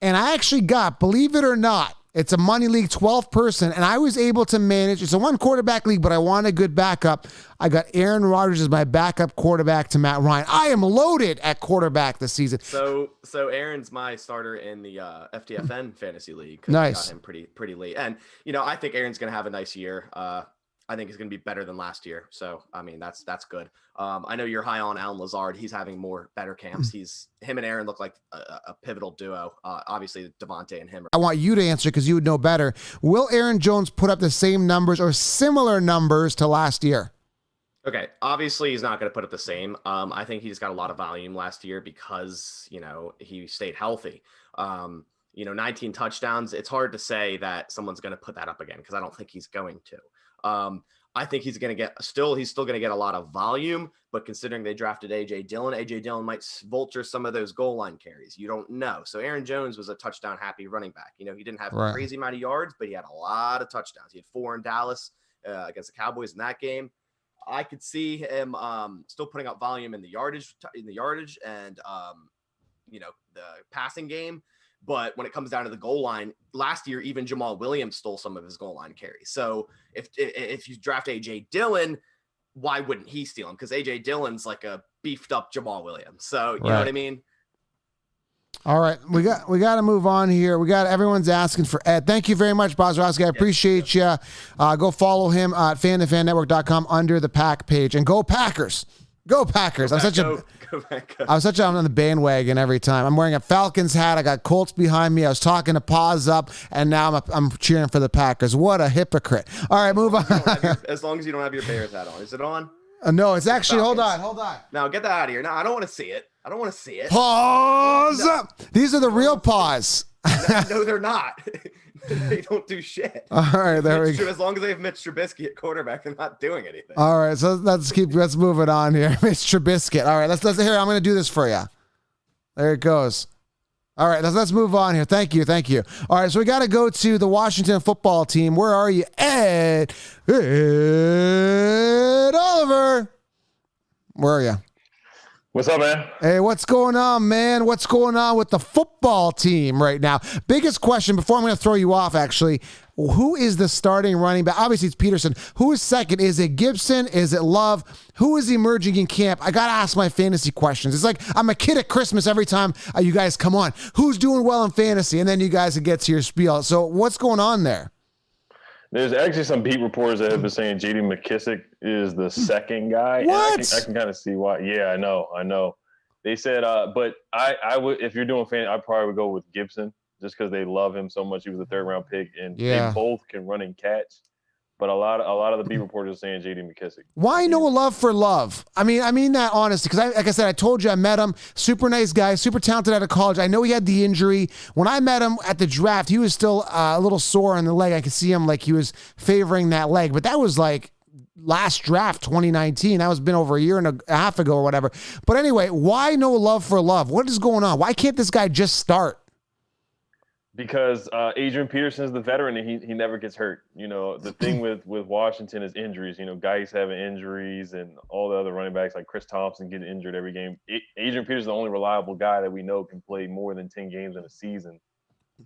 And I actually got, believe it or not, it's a money league, 12 person, and I was able to manage. It's a one quarterback league, but I want a good backup. I got Aaron Rodgers as my backup quarterback to Matt Ryan. I am loaded at quarterback this season. So Aaron's my starter in the FTFN fantasy league. Nice. I got him pretty late, and I think Aaron's gonna have a nice year. I think he's going to be better than last year. So, I mean, that's good. I know you're high on Alan Lazard. He's having more better camps. Him and Aaron look like a pivotal duo. Obviously, Devontae and him. I want you to answer because you would know better. Will Aaron Jones put up the same numbers or similar numbers to last year? Okay. Obviously, he's not going to put up the same. I think he just got a lot of volume last year because, he stayed healthy. 19 touchdowns. It's hard to say that someone's going to put that up again because I don't think he's going to. I think he's still going to get a lot of volume, but considering they drafted AJ Dillon might vulture some of those goal line carries. You don't know. So Aaron Jones was a touchdown happy running back. He didn't have a crazy amount of yards, but he had a lot of touchdowns. He had 4 in Dallas against the Cowboys in that game. I could see him still putting up volume in the yardage and the passing game. But when it comes down to the goal line, last year, even Jamal Williams stole some of his goal line carries. So if you draft A.J. Dillon, why wouldn't he steal him? Because A.J. Dillon's like a beefed up Jamal Williams. So you know what I mean? All right. We got to move on here. Everyone's asking for Ed. Thank you very much, Bozzarowski. I appreciate you. Go follow him at fantofanetwork.com under the Pack page. And go Packers. Go Packers. I'm such on the bandwagon every time. I'm wearing a Falcons hat. I got Colts behind me. I was talking to Paws Up, and now I'm cheering for the Packers. What a hypocrite. All right, move on. As long as you don't have your Bears hat on. Is it on? No, it's actually, hold on. Now, get that out of here. No, I don't want to see it. Paws Up. These are the real paws. No, they're not. They don't do shit. All right, there we go. As long as they have Mitch Trubisky at quarterback, they're not doing anything. All right, so let's move it on here. Mitch Trubisky. All right, let's here. I'm going to do this for you. There it goes. All right, let's move on here. Thank you. All right, so we got to go to the Washington football team. Where are you, Ed Oliver? Where are you? What's up, man? Hey, what's going on, man? What's going on with the football team right now? Biggest question before I'm going to throw you off, actually. Who is the starting running back? Obviously, it's Peterson. Who is second? Is it Gibson? Is it Love? Who is emerging in camp? I got to ask my fantasy questions. It's like I'm a kid at Christmas every time you guys come on. Who's doing well in fantasy? And then you guys get to your spiel. So what's going on there? There's actually some beat reporters that have been saying J.D. McKissick is the second guy. What? And I can kind of see why. Yeah, I know. They said, but I would, if you're doing fantasy, I probably would go with Gibson just because they love him so much. He was a 3rd-round pick, and they both can run and catch. But a lot of the beat reporters are saying J.D. McKissic. Why no love for love? I mean that honestly, because like I said, I told you I met him. Super nice guy, super talented out of college. I know he had the injury. When I met him at the draft, he was still a little sore on the leg. I could see him like he was favoring that leg. But that was like last draft, 2019. That was been over a year and a half ago or whatever. But anyway, why no love for love? What is going on? Why can't this guy just start? Because Adrian Peterson is the veteran and he never gets hurt. You know, the thing with Washington is injuries. You know, guys having injuries and all the other running backs like Chris Thompson getting injured every game. Adrian Peterson is the only reliable guy that we know can play more than 10 games in a season.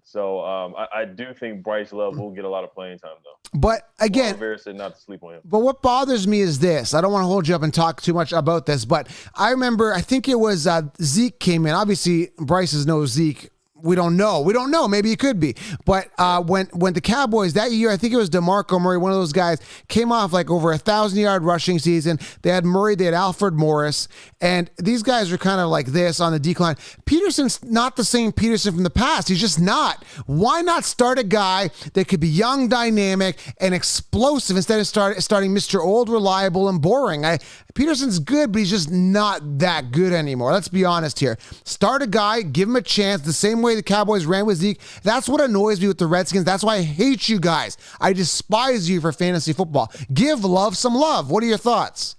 So I do think Bryce Love will get a lot of playing time, though. But again, Vera said not to sleep on him. But what bothers me is this. I don't want to hold you up and talk too much about this, but I remember, I think it was Zeke came in. Obviously, Bryce is no Zeke. We don't know. Maybe it could be. But when the Cowboys that year, I think it was DeMarco Murray, one of those guys, came off like over 1,000-yard rushing season. They had Murray, they had Alfred Morris, and these guys are kind of like this on the decline. Peterson's not the same Peterson from the past. He's just not. Why not start a guy that could be young, dynamic, and explosive instead of starting Mr. Old, reliable, and boring? Peterson's good, but he's just not that good anymore. Let's be honest here. Start a guy, give him a chance, the same way the Cowboys ran with Zeke. That's what annoys me with the Redskins. That's why I hate you guys. I despise you for fantasy football. Give Love some love. What are your thoughts?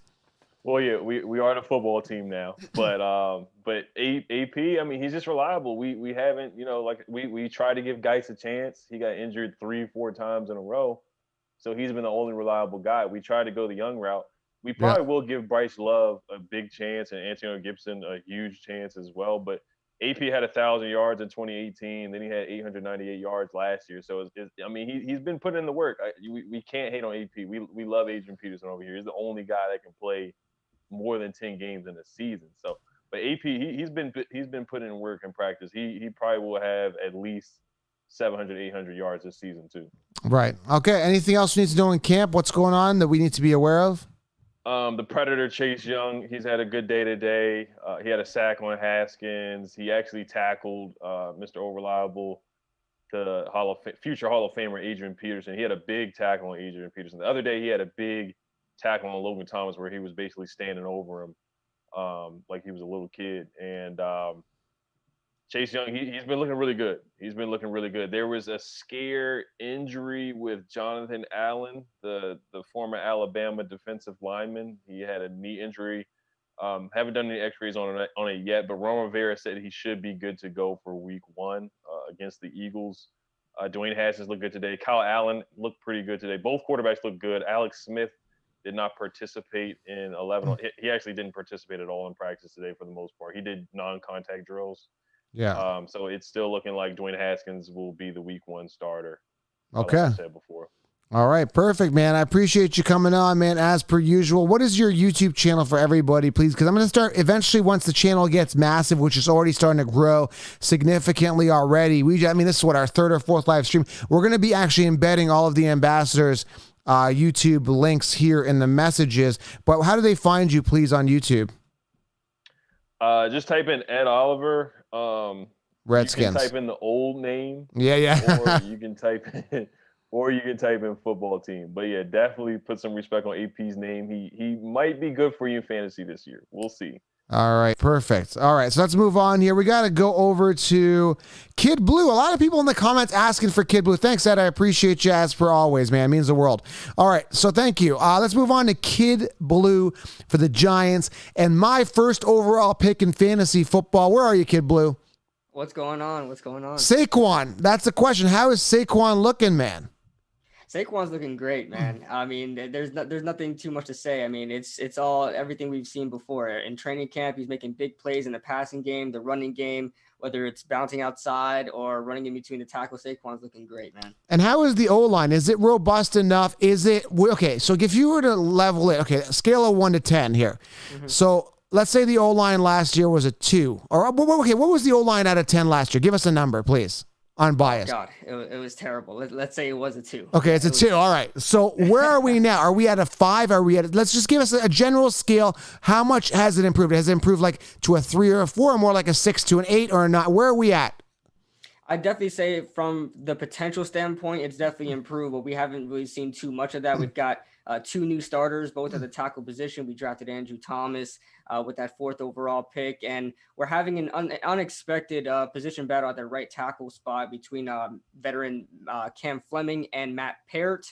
Well, yeah, we are the football team now, but AP, I mean, he's just reliable. We haven't, you know, like we tried to give Geis a chance. He got injured 3-4 times in a row, so he's been the only reliable guy. We tried to go the young route. We probably will give Bryce Love a big chance and Antonio Gibson a huge chance as well. But AP had 1,000 yards in 2018. Then he had 898 yards last year. So, I mean, he's been putting in the work. We can't hate on AP. We love Adrian Peterson over here. He's the only guy that can play more than 10 games in a season. So, but AP, he's been putting in work in practice. He probably will have at least 700, 800 yards this season too. Right. Okay. Anything else we need to know in camp? What's going on that we need to be aware of? The Predator, Chase Young, he's had a good day today. He had a sack on Haskins. He actually tackled Mr. O'Reliable, the future Hall of Famer Adrian Peterson. He had a big tackle on Adrian Peterson. The other day, he had a big tackle on Logan Thomas where he was basically standing over him like he was a little kid. And Chase Young, he's been looking really good. There was a scare injury with Jonathan Allen, the former Alabama defensive lineman. He had a knee injury. Haven't done any x-rays on it yet, but Ron Rivera said he should be good to go for week 1 against the Eagles. Dwayne Haskins looked good today. Kyle Allen looked pretty good today. Both quarterbacks looked good. Alex Smith did not participate in 11. He actually didn't participate at all in practice today for the most part. He did non-contact drills. Yeah. So it's still looking like Dwayne Haskins will be the week 1 starter. Okay. Like I said before. All right. Perfect, man. I appreciate you coming on, man, as per usual. What is your YouTube channel for everybody, please? Because I'm going to start eventually once the channel gets massive, which is already starting to grow significantly already. This is what, our 3rd or 4th live stream. We're going to be actually embedding all of the ambassadors' YouTube links here in the messages. But how do they find you, please, on YouTube? Just type in Ed Oliver. Redskins. You can type in the old name. Yeah. Or you can type in football team. But yeah, definitely put some respect on AP's name. He might be good for you in fantasy this year. We'll see. All right, perfect. All right, so let's move on here. We got to go over to Kid Blue. A lot of people in the comments asking for Kid Blue. Thanks, Ed. I appreciate you as per always, man. It means the world. All right, so thank you. Let's move on to Kid Blue for the Giants. And my first overall pick in fantasy football. Where are you, Kid Blue? What's going on? Saquon. That's the question. How is Saquon looking, man? Saquon's looking great, man. I mean, there's nothing too much to say. I mean, it's all everything we've seen before. In training camp, he's making big plays in the passing game, the running game, whether it's bouncing outside or running in between the tackles. Saquon's looking great, man. And how is the O-line? Is it robust enough? Is it okay? So if you were to level it, okay, scale of 1 to 10 here. Mm-hmm. So let's say the O-line last year was a 2, or okay, what was the O-line out of 10 last year? Give us a number, please. Unbiased. God, it was terrible. Let's say it was a 2. Okay, it's a 2. All right. So where are we now? Are we at a 5? Let's just give us a general scale. How much has it improved? Has it improved like to a 3 or a 4, or more like a 6 to an 8 or not? Where are we at? I definitely say from the potential standpoint, it's definitely improved, but we haven't really seen too much of that. We've got 2 new starters, both at the tackle position. We drafted Andrew Thomas with that 4th overall pick, and we're having an unexpected position battle at the right tackle spot between veteran Cam Fleming and Matt Peart.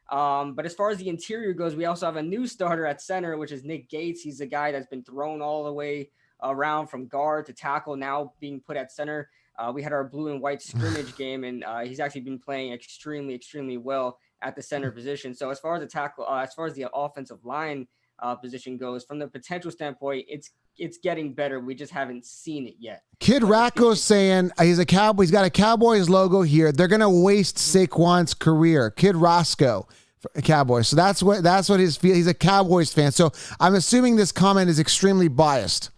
But as far as the interior goes, we also have a new starter at center, which is Nick Gates. He's a guy that's been thrown all the way around from guard to tackle, now being put at center. We had our blue and white scrimmage game, and he's actually been playing extremely, extremely well at the center position. So as far as the tackle, as far as the offensive line position goes, from the potential standpoint, it's getting better. We just haven't seen it yet. Kid Racco's saying he's a Cowboy. He's got a Cowboys logo here. They're gonna waste Saquon's career. Kid Roscoe, Cowboys. So that's what he's a Cowboys fan. So I'm assuming this comment is extremely biased.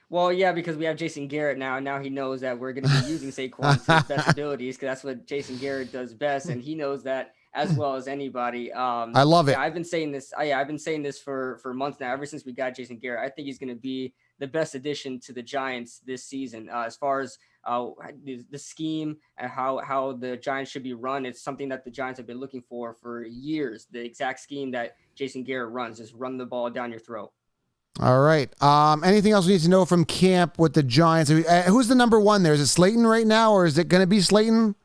Well, yeah, because we have Jason Garrett now, and now he knows that we're going to be using Saquon to his best abilities, because that's what Jason Garrett does best, and he knows that as well as anybody. I love it. Yeah, I've been saying this. I've been saying this for months now, ever since we got Jason Garrett. I think he's going to be the best addition to the Giants this season. As far as the scheme and how the Giants should be run, it's something that the Giants have been looking for years. The exact scheme that Jason Garrett runs, just run the ball down your throat. All right. Anything else we need to know from camp with the Giants? Who's the number 1 there? Is it Slayton right now, or is it going to be Slayton?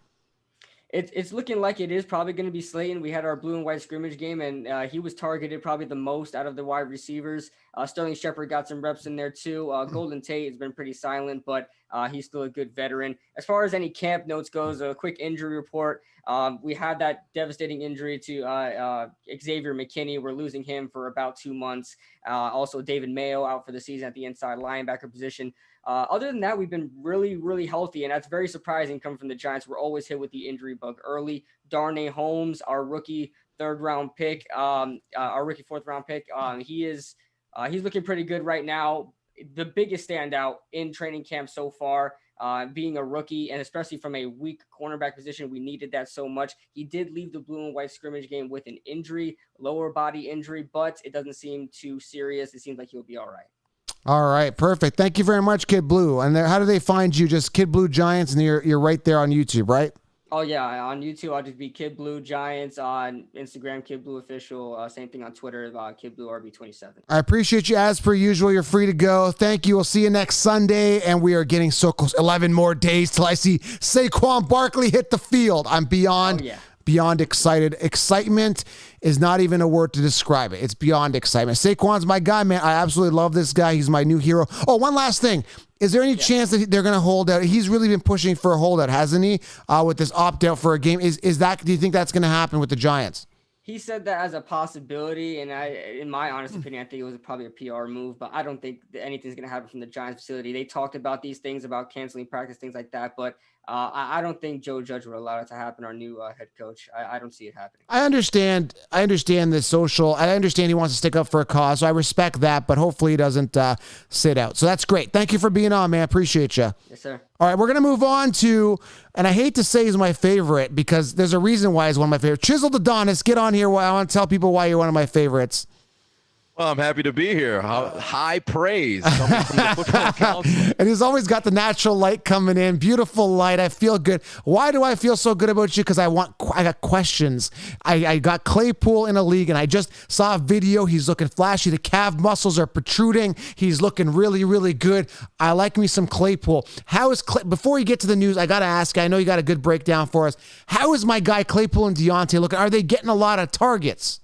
It's looking like it is probably going to be Slayton. We had our blue and white scrimmage game, and he was targeted probably the most out of the wide receivers. Sterling Shepard got some reps in there too. Golden Tate has been pretty silent, but he's still a good veteran. As far as any camp notes goes, a quick injury report. We had that devastating injury to Xavier McKinney. We're losing him for about 2 months. Also, David Mayo out for the season at the inside linebacker position. Other than that, we've been really, really healthy, and that's very surprising coming from the Giants. We're always hit with the injury bug early. Darnay Holmes, our rookie 4th-round pick, he's looking pretty good right now. The biggest standout in training camp so far, being a rookie, and especially from a weak cornerback position, we needed that so much. He did leave the blue and white scrimmage game with an injury, lower body injury, but it doesn't seem too serious. It seems like he'll be all right. All right, perfect. Thank you very much, Kid Blue. And how do they find you? Just Kid Blue Giants, and you're right there on YouTube, right? Oh yeah, on YouTube I'll just be Kid Blue Giants, on Instagram Kid Blue Official, same thing on Twitter, Kid Blue RB27. I appreciate you as per usual. You're free to go. Thank you. We'll see you next Sunday, and we are getting so close. 11 more days till I see Saquon Barkley hit the field. I'm beyond excited. Excitement is not even a word to describe it. It's beyond excitement. Saquon's my guy, man. I absolutely love this guy. He's my new hero. Oh, one last thing. Is there any chance that they're going to hold out? He's really been pushing for a holdout, hasn't he? With this opt-out for a game. Do you think that's going to happen with the Giants? He said that as a possibility, and in my honest opinion, I think it was probably a PR move, but I don't think that anything's going to happen from the Giants facility. They talked about these things, about canceling practice, things like that, but I don't think Joe Judge would allow it to happen, our new head coach. I don't see it happening. I understand the social. I understand he wants to stick up for a cause, so I respect that, but hopefully he doesn't sit out. So that's great. Thank you for being on, man. Appreciate you. Yes, sir. All right, we're going to move on to, and I hate to say he's my favorite because there's a reason why he's one of my favorites. Chiseled Adonis, get on here. I want to tell people why you're one of my favorites. Well, I'm happy to be here. High praise coming from the Football Council. And he's always got the natural light coming in. Beautiful light. I feel good. Why do I feel so good about you? Because I got questions. I got Claypool in a league, and I just saw a video. He's looking flashy. The calf muscles are protruding. He's looking really, really good. I like me some Claypool. Before you get to the news, I got to ask, I know you got a good breakdown for us. How is my guy Claypool and Deontay looking? Are they getting a lot of targets?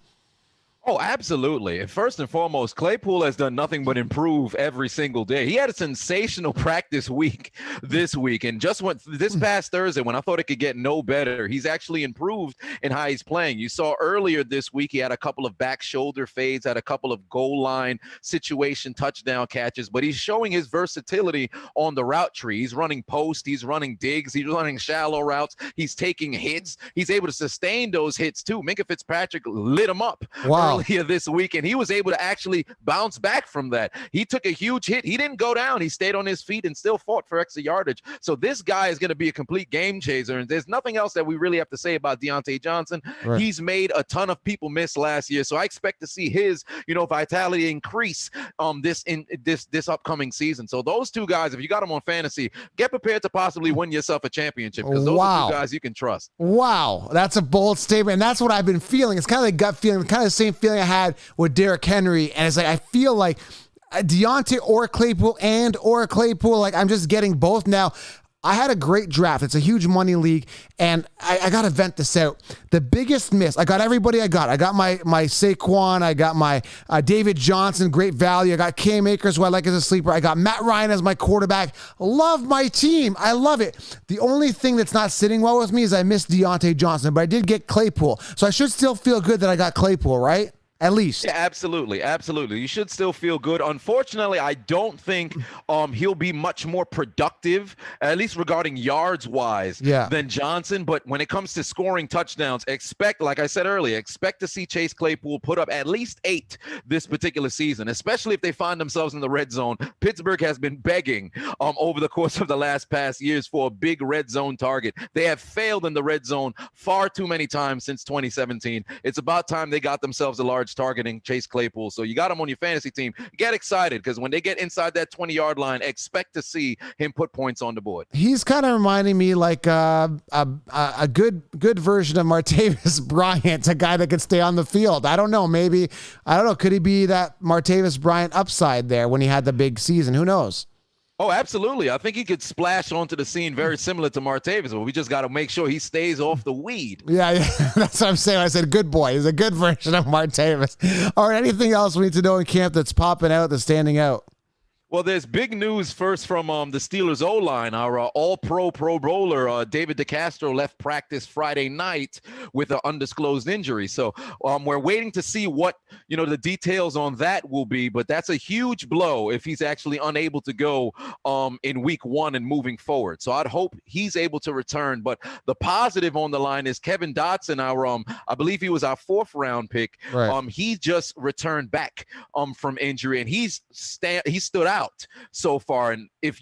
Oh, absolutely. And first and foremost, Claypool has done nothing but improve every single day. He had a sensational practice week this week. And just this past Thursday, when I thought it could get no better, he's actually improved in how he's playing. You saw earlier this week, he had a couple of back shoulder fades, had a couple of goal line situation touchdown catches, but he's showing his versatility on the route tree. He's running post, he's running digs, he's running shallow routes, he's taking hits. He's able to sustain those hits too. Minkah Fitzpatrick lit him up. Wow. earlier this week, and he was able to actually bounce back from that. He took a huge hit. He didn't go down. He stayed on his feet and still fought for extra yardage. So this guy is going to be a complete game chaser, and there's nothing else that we really have to say about Deontay Johnson. Right. He's made a ton of people miss last year, so I expect to see his, vitality increase this upcoming season. So those two guys, if you got them on fantasy, get prepared to possibly win yourself a championship, because those are two guys you can trust. Wow, that's a bold statement, and that's what I've been feeling. It's kind of like gut feeling, kind of the same feeling I had with Derrick Henry, and it's like I feel like Deontay or Claypool, like I'm just getting both now. I had a great draft. It's a huge money league, and I got to vent this out. The biggest miss, I got everybody I got. I got my Saquon. I got my David Johnson, great value. I got Cam Akers, who I like as a sleeper. I got Matt Ryan as my quarterback. Love my team. I love it. The only thing that's not sitting well with me is I missed Deontay Johnson, but I did get Claypool. So I should still feel good that I got Claypool, right? At least. Yeah, absolutely. Absolutely. You should still feel good. Unfortunately, I don't think he'll be much more productive, at least regarding yards wise, than Johnson. But when it comes to scoring touchdowns, like I said earlier, expect to see Chase Claypool put up at least 8 this particular season, especially if they find themselves in the red zone. Pittsburgh has been begging over the course of the past years for a big red zone target. They have failed in the red zone far too many times since 2017. It's about time they got themselves a large targeting Chase Claypool. So you got him on your fantasy team. Get excited, because when they get inside that 20-yard line, expect to see him put points on the board. He's kind of reminding me like a good version of Martavis Bryant, a guy that could stay on the field. I don't know. Could he be that Martavis Bryant upside there when he had the big season? Who knows? Oh, absolutely. I think he could splash onto the scene very similar to Martavis, but we just got to make sure he stays off the weed. Yeah, that's what I'm saying. I said good boy. He's a good version of Martavis. All right, anything else we need to know in camp that's popping out, that's standing out? Well, there's big news first from the Steelers O-line. Our all-pro Pro Bowler, David DeCastro, left practice Friday night with an undisclosed injury. So we're waiting to see what, the details on that will be. But that's a huge blow if he's actually unable to go in week 1 and moving forward. So I'd hope he's able to return. But the positive on the line is Kevin Dotson, I believe he was our 4th-round pick. Right. He just returned back from injury, and he stood out so far. And if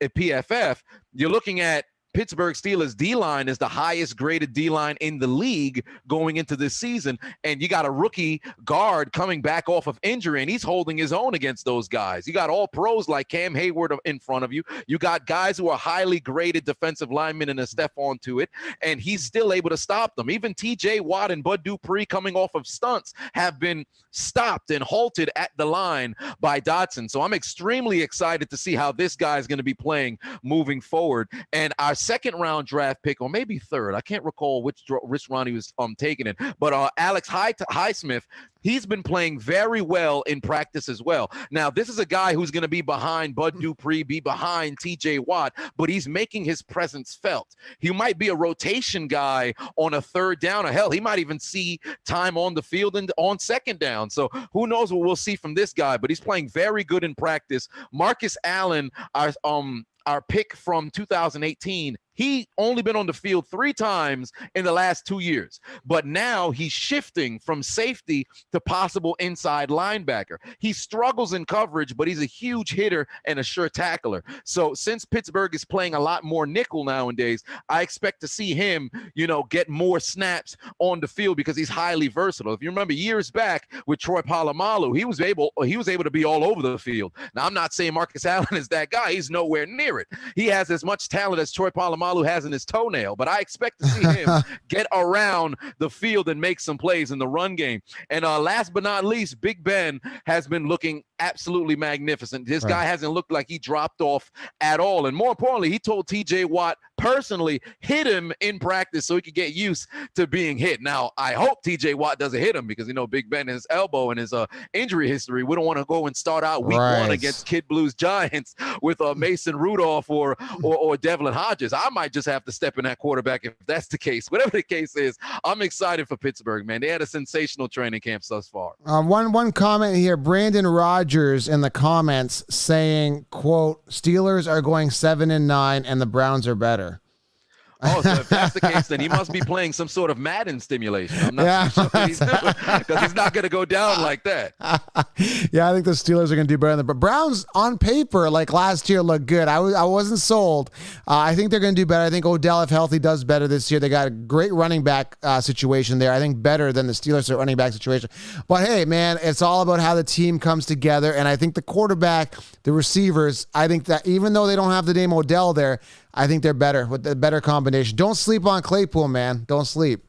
PFF, you're looking at Pittsburgh Steelers D-line is the highest graded D-line in the league going into this season. And you got a rookie guard coming back off of injury, and he's holding his own against those guys. You got all pros like Cam Hayward in front of you. You got guys who are highly graded defensive linemen and a Stephon Tuitt, and he's still able to stop them. Even TJ Watt and Bud Dupree, coming off of stunts, have been stopped and halted at the line by Dotson. So I'm extremely excited to see how this guy is going to be playing moving forward. And our 2nd-round draft pick, or maybe 3rd, I can't recall which round he was taking it, but Alex Highsmith, he's been playing very well in practice as well. Now, this is a guy who's going to be behind Bud Dupree, be behind TJ Watt, but he's making his presence felt. He might be a rotation guy on a 3rd down, or hell, he might even see time on the field and on 2nd down. So who knows what we'll see from this guy, but he's playing very good in practice. Marcus Allen, our pick from 2018, he only been on the field 3 times in the last 2 years, but now he's shifting from safety to possible inside linebacker. He struggles in coverage, but he's a huge hitter and a sure tackler. So since Pittsburgh is playing a lot more nickel nowadays, I expect to see him, get more snaps on the field because he's highly versatile. If you remember years back with Troy Polamalu, he was able to be all over the field. Now, I'm not saying Marcus Allen is that guy. He's nowhere near it. He has as much talent as Troy Polamalu has in his toenail, but I expect to see him get around the field and make some plays in the run game. And last but not least, Big Ben has been looking absolutely magnificent. This guy hasn't looked like he dropped off at all. And more importantly, he told TJ Watt personally, hit him in practice so he could get used to being hit. Now, I hope TJ Watt doesn't hit him because, Big Ben, his elbow and his injury history, we don't want to go and start out week 1 against Kid Blues Giants with Mason Rudolph or Devlin Hodges. I might just have to step in that quarterback if that's the case. Whatever the case is, I'm excited for Pittsburgh, man. They had a sensational training camp thus far. One comment here, Brandon Rogers in the comments saying, quote, Steelers are going 7-9 and the Browns are better. Oh, so if that's the case, then he must be playing some sort of Madden stimulation. I'm not sure what he's doing, because he's not going to go down like that. Yeah, I think the Steelers are going to do better than but Browns on paper, like last year, look good. I wasn't sold. I think they're going to do better. I think Odell, if healthy, does better this year. They got a great running back situation there. I think better than the Steelers running back situation. But hey, man, it's all about how the team comes together. And I think the quarterback, the receivers, I think that even though they don't have the name Odell there, I think they're better with the better combination. Don't sleep on Claypool, man. Don't sleep.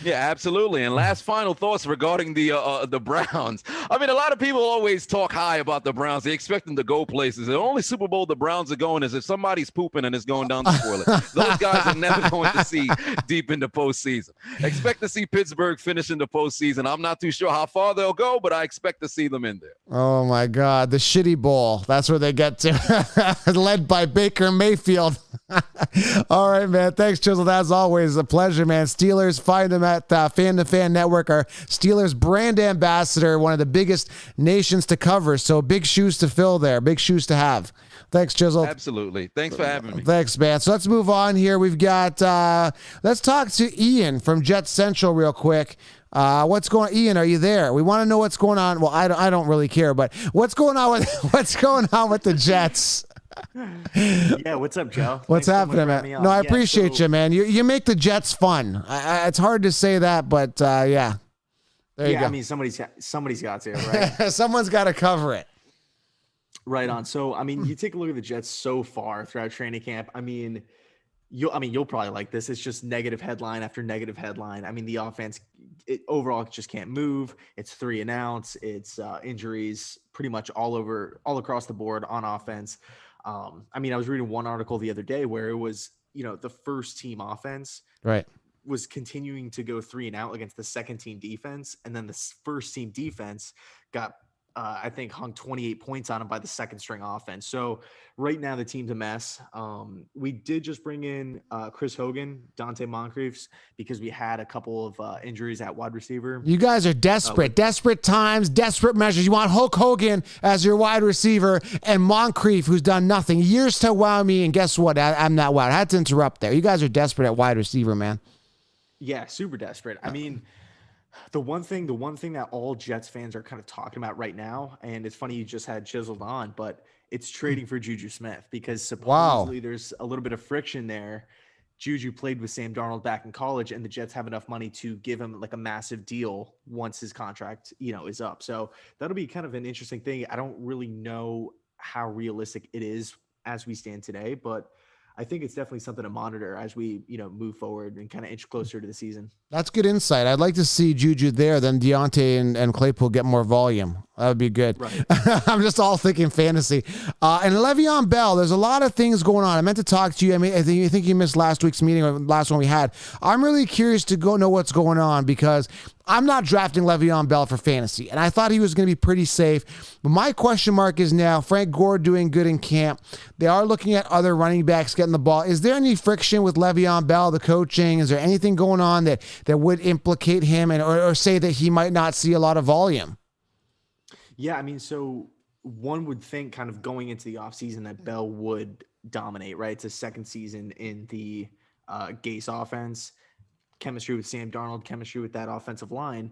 Yeah, absolutely. And last final thoughts regarding the Browns. I mean, a lot of people always talk high about the Browns. They expect them to go places. The only Super Bowl the Browns are going is if somebody's pooping and it's going down the toilet. Those guys are never going to see deep into postseason. Expect to see Pittsburgh finish in the postseason. I'm not too sure how far they'll go, but I expect to see them in there. Oh, my God. The shitty bowl. That's where they get to. Led by Baker Mayfield. All right, man. Thanks, Chisel. As always, a pleasure, man. Steelers, find them at Fan to Fan Network, our Steelers brand ambassador, one of the biggest nations to cover. So big shoes to fill there. Big shoes to have. Thanks, Chisel. Absolutely. Thanks for having me. Thanks, man. So let's move on here. We've got, let's talk to Ian from Jet Central real quick. What's going on? Ian, are you there? We want to know what's going on. Well, I don't really care, but what's going on with the Jets? Yeah, what's up, Joe? What's happening, man? No, I appreciate you, man. You make the Jets fun. It's hard to say that, but yeah. There you go. I mean, somebody's got to, right? Someone's got to cover it. Right on. So, I mean, you take a look at the Jets so far throughout training camp. I mean, you'll probably like this. It's just negative headline after negative headline. I mean, the offense overall just can't move. It's 3 and outs. It's injuries pretty much all across the board on offense. I mean, I was reading one article the other day where it was, the first team offense was continuing to go 3 and out against the second team defense. And then the first team defense got, I think, hung 28 points on them by the second string offense. So right now the team's a mess. We did just bring in Chris Hogan, Dante Moncriefs, because we had a couple of injuries at wide receiver. You guys are desperate. Desperate times, desperate measures. You want Hulk Hogan as your wide receiver and Moncrief, who's done nothing. Years to wow me, and guess what? I'm not wowed. I had to interrupt there. You guys are desperate at wide receiver, man. Yeah, super desperate. I mean, the one thing that all Jets fans are kind of talking about right now, and it's funny you just had Chiseled on, but it's trading for Juju Smith, because supposedly there's a little bit of friction there. Juju played with Sam Darnold back in college, and the Jets have enough money to give him like a massive deal once his contract, is up. So that'll be kind of an interesting thing. I don't really know how realistic it is as we stand today, but I think it's definitely something to monitor as we, move forward and kind of inch closer to the season. That's good insight. I'd like to see Juju there, then Deontay and Claypool get more volume. That would be good. Right. I'm just all thinking fantasy. And Le'Veon Bell, there's a lot of things going on. I meant to talk to you. I mean, I think you missed last week's meeting or last one we had. I'm really curious to know what's going on, because I'm not drafting Le'Veon Bell for fantasy, and I thought he was going to be pretty safe. But my question mark is now Frank Gore doing good in camp. They are looking at other running backs getting the ball. Is there any friction with Le'Veon Bell, the coaching? Is there anything going on that would implicate him or say that he might not see a lot of volume? Yeah, I mean, so one would think kind of going into the offseason that Bell would dominate, right? It's a second season in the Gase offense. Chemistry with Sam Darnold, chemistry with that offensive line,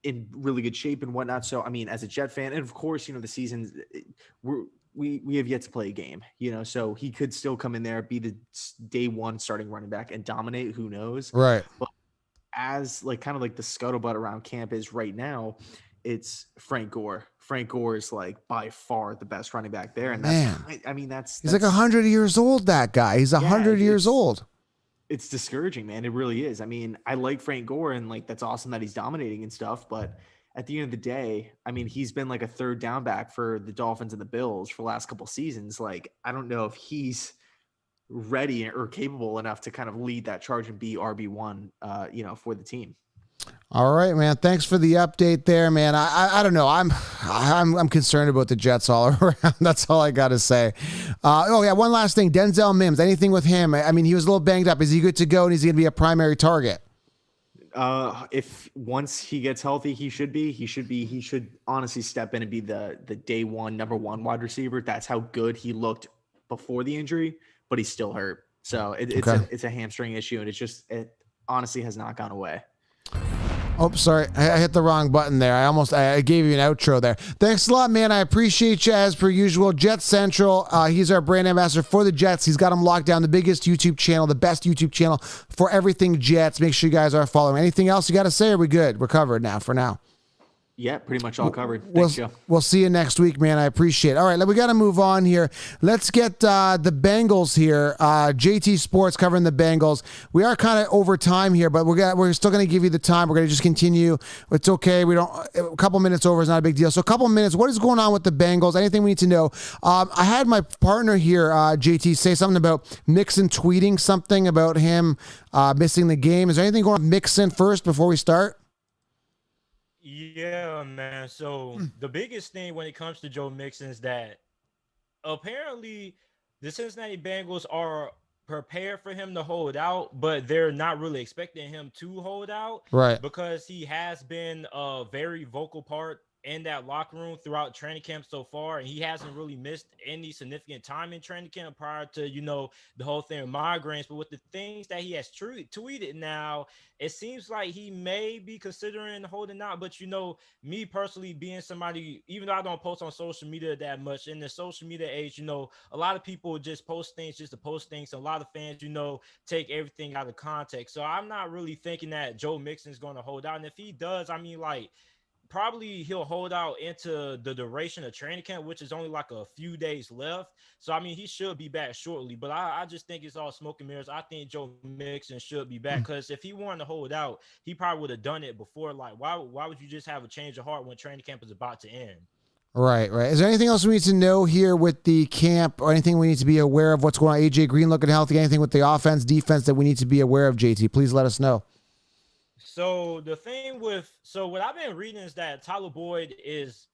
in really good shape and whatnot. So, I mean, as a Jet fan, and of course, the seasons, we have yet to play a game, so he could still come in there, be the day one starting running back and dominate. Who knows? Right. But as kind of the scuttlebutt around camp is right now, it's Frank Gore. Frank Gore is by far the best running back there. And that's he's like 100 years old, that guy. He's 100 years old. It's discouraging, man. It really is. I mean, I like Frank Gore, and that's awesome that he's dominating and stuff. But at the end of the day, I mean, he's been a third down back for the Dolphins and the Bills for the last couple seasons. I don't know if he's ready or capable enough to kind of lead that charge and be RB1, for the team. All right, man. Thanks for the update there, man. I don't know. I'm concerned about the Jets all around. That's all I got to say. One last thing. Denzel Mims. Anything with him? I mean, he was a little banged up. Is he good to go, and is he going to be a primary target? If once he gets healthy, he should honestly step in and be the day one, number one wide receiver. That's how good he looked before the injury, but he's still hurt. So it's a hamstring issue, and it honestly has not gone away. Oh, sorry. I hit the wrong button there. I gave you an outro there. Thanks a lot, man. I appreciate you as per usual. Jets Central. He's our brand ambassador for the Jets. He's got them locked down. The biggest YouTube channel, the best YouTube channel for everything Jets. Make sure you guys are following. Anything else you got to say? Are we good? We're covered now for now. Yeah, pretty much all covered. Thanks, Joe. We'll see you next week, man. I appreciate it. All right, we got to move on here. Let's get the Bengals here. JT Sports covering the Bengals. We are kind of over time here, but we're still going to give you the time. We're going to just continue. It's okay. A couple minutes over is not a big deal. So a couple minutes. What is going on with the Bengals? Anything we need to know? I had my partner here, JT, say something about Mixon tweeting something about him missing the game. Is there anything going on with Mixon first before we start? Yeah, man. So the biggest thing when it comes to Joe Mixon is that apparently the Cincinnati Bengals are prepared for him to hold out, but they're not really expecting him to hold out. Right. Because he has been a very vocal part in that locker room throughout training camp so far, and he hasn't really missed any significant time in training camp prior to, the whole thing with migraines. But with the things that he has tweeted now, it seems like he may be considering holding out. But, me personally being somebody, even though I don't post on social media that much, in the social media age, a lot of people just post things just to post things. A lot of fans, take everything out of context. So I'm not really thinking that Joe Mixon is going to hold out. And if he does, probably he'll hold out into the duration of training camp, which is only like a few days left. So, he should be back shortly. But I just think it's all smoke and mirrors. I think Joe Mixon should be back because if he wanted to hold out, he probably would have done it before. Like, why would you just have a change of heart when training camp is about to end? Right. Is there anything else we need to know here with the camp or anything we need to be aware of? What's going on? AJ Green looking healthy? Anything with the offense, defense that we need to be aware of, JT? Please let us know. So what I've been reading is that Tyler Boyd is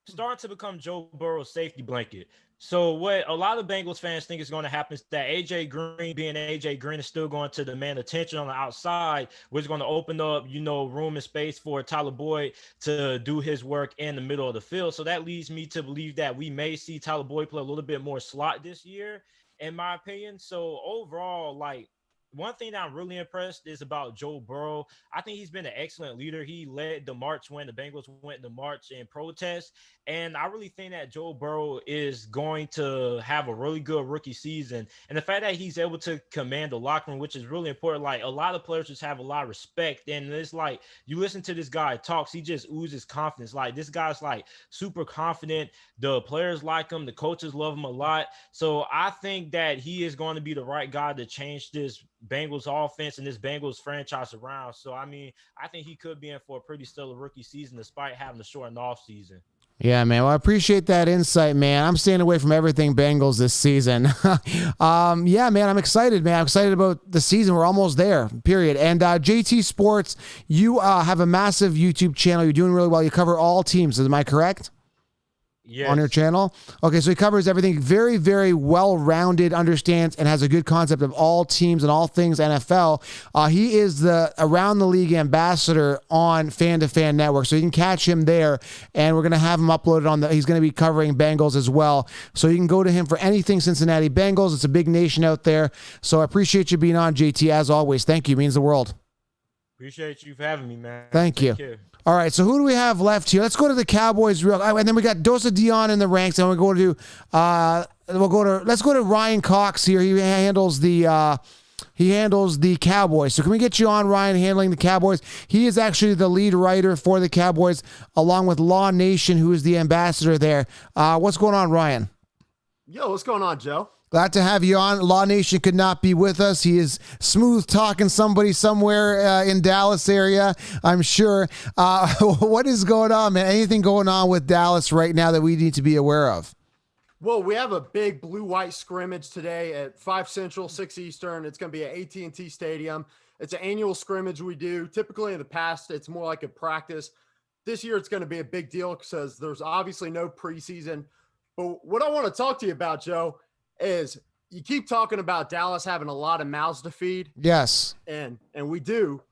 starting to become Joe Burrow's safety blanket. So what a lot of Bengals fans think is going to happen is that AJ Green, being AJ Green, is still going to demand attention on the outside, which is going to open up, room and space for Tyler Boyd to do his work in the middle of the field. So that leads me to believe that we may see Tyler Boyd play a little bit more slot this year, in my opinion. So overall, one thing that I'm really impressed is about Joe Burrow. I think he's been an excellent leader. He led the march when the Bengals went to march in protest. And I really think that Joe Burrow is going to have a really good rookie season. And the fact that he's able to command the locker room, which is really important. Like, a lot of players just have a lot of respect. And it's like, you listen to this guy talks, he just oozes confidence. Like, this guy's super confident. The players like him. The coaches love him a lot. So I think that he is going to be the right guy to change this Bengals offense and this Bengals franchise around. So, I think he could be in for a pretty stellar rookie season despite having a shortened off season. Yeah, man. Well, I appreciate that insight, man. I'm staying away from everything Bengals this season. Yeah, man. I'm excited, man. I'm excited about the season. We're almost there, period. And JT Sports, you have a massive YouTube channel. You're doing really well. You cover all teams. Am I correct? Yes. On your channel? Okay, so he covers everything, very, very well-rounded, understands, and has a good concept of all teams and all things NFL. He is the Around the League ambassador on Fan to Fan Network, so you can catch him there, and we're going to have him uploaded on he's going to be covering Bengals as well, so you can go to him for anything Cincinnati Bengals. It's a big nation out there, so I appreciate you being on, JT, as always. Thank you. It means the world. Appreciate you for having me, man. Thank you. Care. All right, so who do we have left here? Let's go to the Cowboys and then we got Dosa Dion in the ranks, and let's go to Ryan Cox here. He handles the Cowboys. So can we get you on, Ryan, handling the Cowboys? He is actually the lead writer for the Cowboys, along with Law Nation, who is the ambassador there. What's going on, Ryan? Yo, what's going on, Joe? Glad to have you on. Law Nation could not be with us. He is smooth talking somebody somewhere in Dallas area, I'm sure. What is going on, man? Anything going on with Dallas right now that we need to be aware of? Well, we have a big blue-white scrimmage today at 5 Central, 6 Eastern. It's going to be at AT&T Stadium. It's an annual scrimmage we do. Typically in the past, it's more like a practice. This year, it's going to be a big deal because there's obviously no preseason. But what I want to talk to you about, Joe, is you keep talking about Dallas having a lot of mouths to feed. Yes. And we do.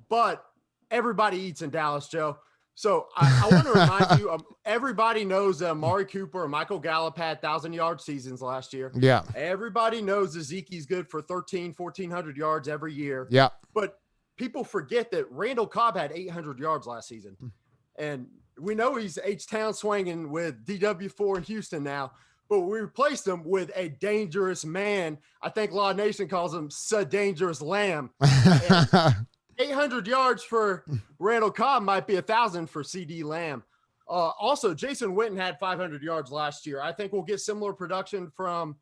But everybody eats in Dallas, Joe. So I want to remind you, everybody knows that Amari Cooper and Michael Gallup had 1,000-yard seasons last year. Yeah. Everybody knows Ezekiel's good for 1,400 yards every year. Yeah. But people forget that Randall Cobb had 800 yards last season. And we know he's H-Town swinging with DW4 in Houston now, but we replaced him with a dangerous man. I think Law Nation calls him "Sa Dangerous Lamb." 800 yards for Randall Cobb might be 1,000 for CD Lamb. Also, Jason Witten had 500 yards last year. I think we'll get similar production from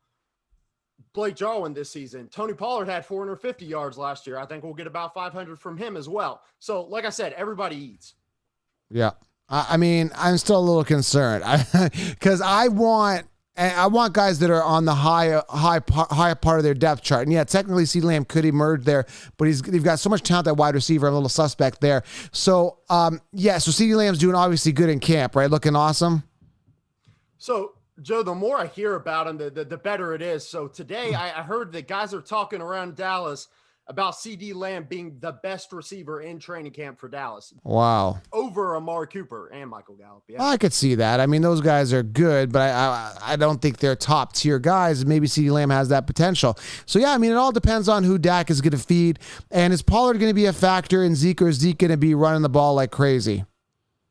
Blake Jarwin this season. Tony Pollard had 450 yards last year. I think we'll get about 500 from him as well. So, like I said, everybody eats. Yeah. I mean, I'm still a little concerned because I want guys that are on the high part of their depth chart. And yeah, technically CeeDee Lamb could emerge there, but they've got so much talent at wide receiver. I'm a little suspect there. So, so CeeDee Lamb's doing obviously good in camp, right? Looking awesome. So, Joe, the more I hear about him, the better it is. So today I heard that guys are talking around Dallas about CD Lamb being the best receiver in training camp for Dallas. Wow. Over Amari Cooper and Michael Gallup. Yeah. I could see that. I mean, those guys are good, but I don't think they're top tier guys. Maybe CeeDee Lamb has that potential. So yeah, I mean, it all depends on who Dak is going to feed. And is Pollard going to be a factor in Zeke, or is Zeke going to be running the ball like crazy?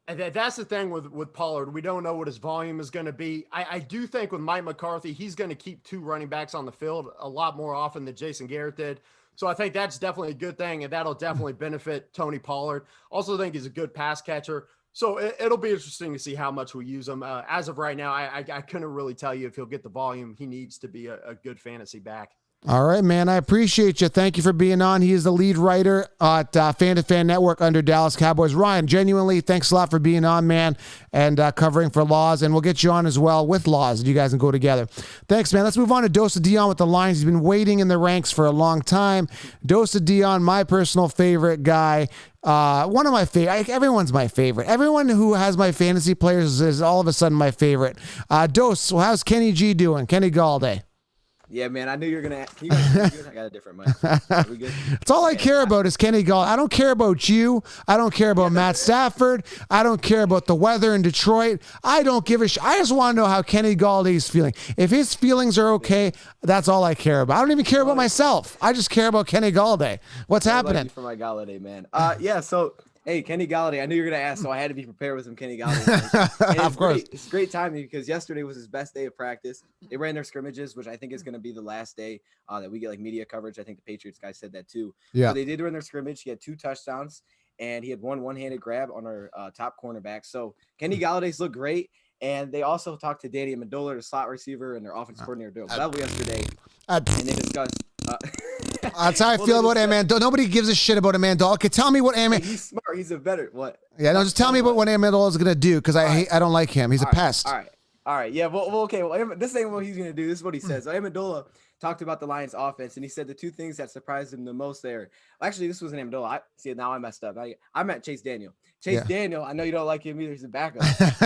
And that's the thing with Pollard. We don't know what his volume is going to be. I do think with Mike McCarthy, he's going to keep two running backs on the field a lot more often than Jason Garrett did. So I think that's definitely a good thing, and that'll definitely benefit Tony Pollard. Also think he's a good pass catcher. So it'll be interesting to see how much we use him. As of right now, I couldn't really tell you if he'll get the volume he needs to be a good fantasy back. All right, man. I appreciate you. Thank you for being on. He is the lead writer at Fan to Fan Network under Dallas Cowboys. Ryan, genuinely, thanks a lot for being on, man, and covering for Laws. And we'll get you on as well with Laws. You guys can go together. Thanks, man. Let's move on to Dosa Dion with the Lions. He's been waiting in the ranks for a long time. Dosa Dion, my personal favorite guy. One of my favorite. Everyone's my favorite. Everyone who has my fantasy players is all of a sudden my favorite. Dos, how's Kenny G doing? Kenny Galladay. Yeah, man, I knew you were going to. Can you guys hear me good? I got a different mic. Are we good? That's all I care about is Kenny Galladay. I don't care about you. I don't care about Matt Stafford. I don't care about the weather in Detroit. I don't give a shit. I just want to know how Kenny Galladay is feeling. If his feelings are okay, that's all I care about. I don't even care about myself. I just care about Kenny Galladay. What's happening? For my Galladay, man. Yeah, so hey, Kenny Galladay. I knew you were going to ask, so I had to be prepared with some Kenny Galladay. Of course. It's great timing because yesterday was his best day of practice. They ran their scrimmages, which I think is going to be the last day that we get like media coverage. I think the Patriots guy said that too. Yeah. So they did run their scrimmage. He had 2 touchdowns, and he had one-handed grab on our top cornerback. So Kenny Galladay's looked great. And they also talked to Danny Amendola, the slot receiver, and their offense coordinator, doing well yesterday. And they discussed. That's how I feel about Amendola. Nobody gives a shit about Amendola. Okay, tell me what He's smart. He's a better what? Yeah, no, just tell me what Amendola is gonna do because I don't like him. He's a pest. All right. Yeah. Well, okay. Well, this ain't what he's gonna do. This is what he says. So Amendola talked about the Lions' offense, and he said the 2 things that surprised him the most there. Actually, this wasn't Amendola. Now I messed up. I meant Chase Daniel. Daniel. I know you don't like him either. He's a backup.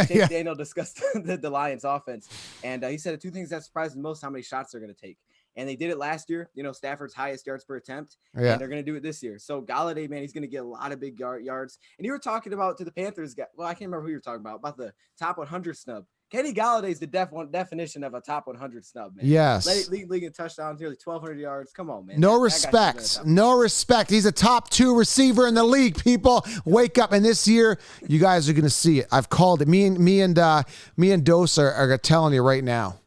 Chase Daniel discussed the Lions' offense, and he said the 2 things that surprised him most: how many shots they're gonna take. And they did it last year, Stafford's highest yards per attempt, and they're going to do it this year. So Galladay, man, he's going to get a lot of big yards. And you were talking about to the Panthers guy. Well, I can't remember who you were talking about the top 100 snub. Kenny Galladay is the definition of a top 100 snub, man. Yes. League in touchdowns, nearly 1,200 yards. Come on, man. No respect. No respect. He's a top 2 receiver in the league, people. Wake up. And this year, you guys are going to see it. I've called it. Me and Dos are telling you right now.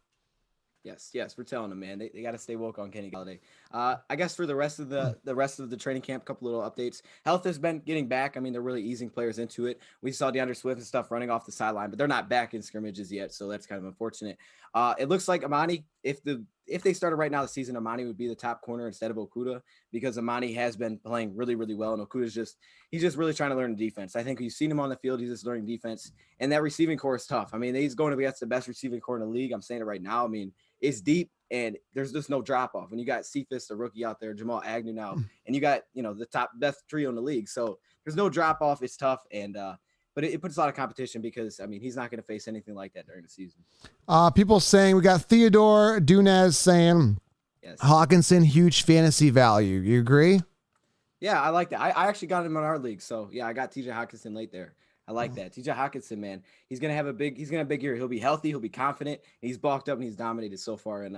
Yes, we're telling them, man. They got to stay woke on Kenny Galladay. I guess for the rest of the training camp, a couple little updates. Health has been getting back. I mean, they're really easing players into it. We saw DeAndre Swift and stuff running off the sideline, but they're not back in scrimmages yet, so that's kind of unfortunate. It looks like Amani, if they started right now the season, Amani would be the top corner instead of Okudah because Amani has been playing really, really well, and Okudah's just really trying to learn defense. I think you've seen him on the field. He's just learning defense, and that receiving core is tough. I mean, he's going against the best receiving core in the league. I'm saying it right now. I mean, it's deep, and there's just no drop off. When you got Cephas, the rookie out there, Jamal Agnew now, and you got the top best trio in the league, so there's no drop off. It's tough, and but it puts a lot of competition because I mean he's not going to face anything like that during the season. People saying we got Theodore Dunez saying Hawkinson huge fantasy value. You agree? Yeah, I like that. I actually got him in our league, so yeah, I got TJ Hawkinson late there. I like that. TJ Hawkinson, man, he's gonna have a big year. He'll be healthy, he'll be confident. He's bulked up and he's dominated so far in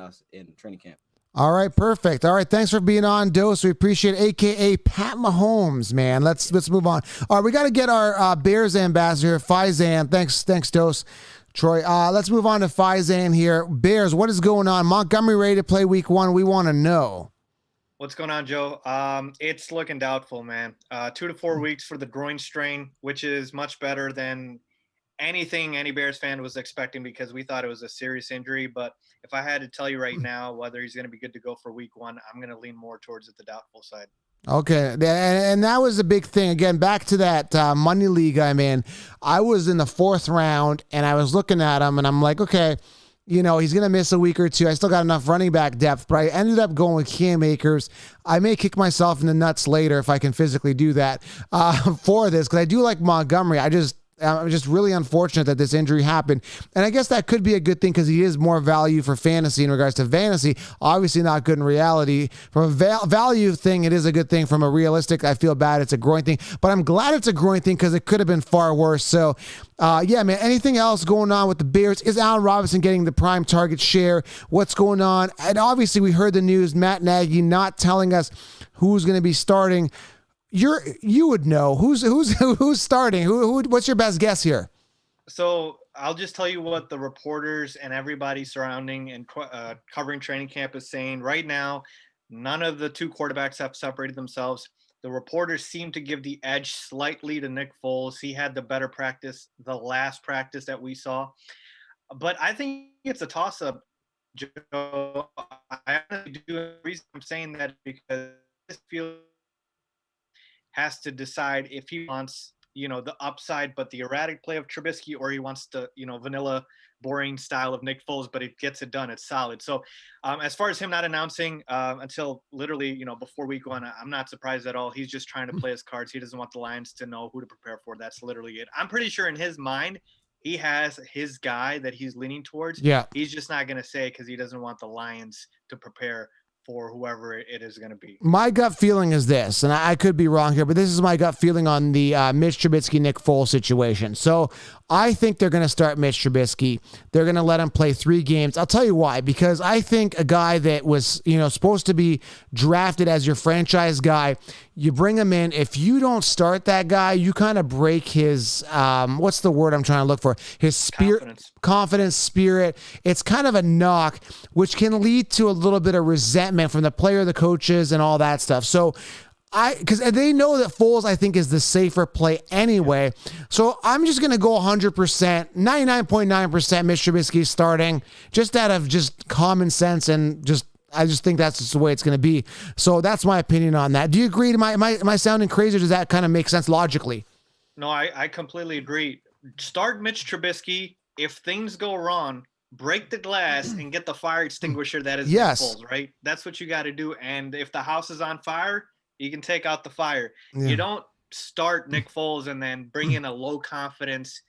training camp. All right, perfect. All right, thanks for being on, Dose. We appreciate it. AKA Pat Mahomes, man. Let's move on. All right, we got to get our Bears ambassador, Faizan. Thanks, Dose. Troy, let's move on to Faizan here. Bears, what is going on? Montgomery ready to play week 1? We want to know. What's going on, Joe? It's looking doubtful, man. 2 to 4 weeks for the groin strain, which is much better than anything any Bears fan was expecting because we thought it was a serious injury. But if I had to tell you right now whether he's going to be good to go for week 1, I'm going to lean more towards the doubtful side. Okay, and that was a big thing. Again, back to that money league I'm in. I was in the 4th round, and I was looking at him, and I'm like, okay, he's going to miss a week or two. I still got enough running back depth, but I ended up going with Cam Akers. I may kick myself in the nuts later if I can physically do that for this, because I do like Montgomery. I'm just really unfortunate that this injury happened. And I guess that could be a good thing because he is more value for fantasy in regards to fantasy. Obviously not good in reality. From a value thing, it is a good thing. From a realistic, I feel bad it's a groin thing. But I'm glad it's a groin thing because it could have been far worse. So, yeah, man, anything else going on with the Bears? Is Allen Robinson getting the prime target share? What's going on? And obviously we heard the news, Matt Nagy not telling us who's going to be starting. You would know who's starting. What's your best guess here? So I'll just tell you what the reporters and everybody surrounding and covering training camp is saying right now. None of the 2 quarterbacks have separated themselves. The reporters seem to give the edge slightly to Nick Foles. He had the better practice, the last practice that we saw. But I think it's a toss-up, Joe. I honestly do. The reason I'm saying that because this feels has to decide if he wants, the upside, but the erratic play of Trubisky, or he wants the, vanilla, boring style of Nick Foles, but it gets it done. It's solid. So as far as him not announcing until literally, before week 1, I'm not surprised at all. He's just trying to play his cards. He doesn't want the Lions to know who to prepare for. That's literally it. I'm pretty sure in his mind, he has his guy that he's leaning towards. Yeah. He's just not going to say because he doesn't want the Lions to prepare for whoever it is going to be. My gut feeling is this, and I could be wrong here, but this is my gut feeling on the Mitch Trubisky, Nick Foles situation. So I think they're going to start Mitch Trubisky. They're going to let him play 3 games. I'll tell you why, because I think a guy that was, supposed to be drafted as your franchise guy, you bring him in. If you don't start that guy, you kind of break his, what's the word I'm trying to look for? His spirit, confidence, spirit. It's kind of a knock, which can lead to a little bit of resentment from the player, the coaches, and all that stuff. So because they know that Foles, I think, is the safer play anyway. So I'm just going to go 100%, 99.9% Mitch Trubisky starting, just out of just common sense and I just think that's just the way it's going to be. So that's my opinion on that. Do you agree? Am I sounding crazy, or does that kind of make sense logically? No, I completely agree. Start Mitch Trubisky. If things go wrong, break the glass and get the fire extinguisher that is Nick Foles, right? That's what you got to do. And if the house is on fire, you can take out the fire. Yeah. You don't start Nick Foles and then bring in a low confidence,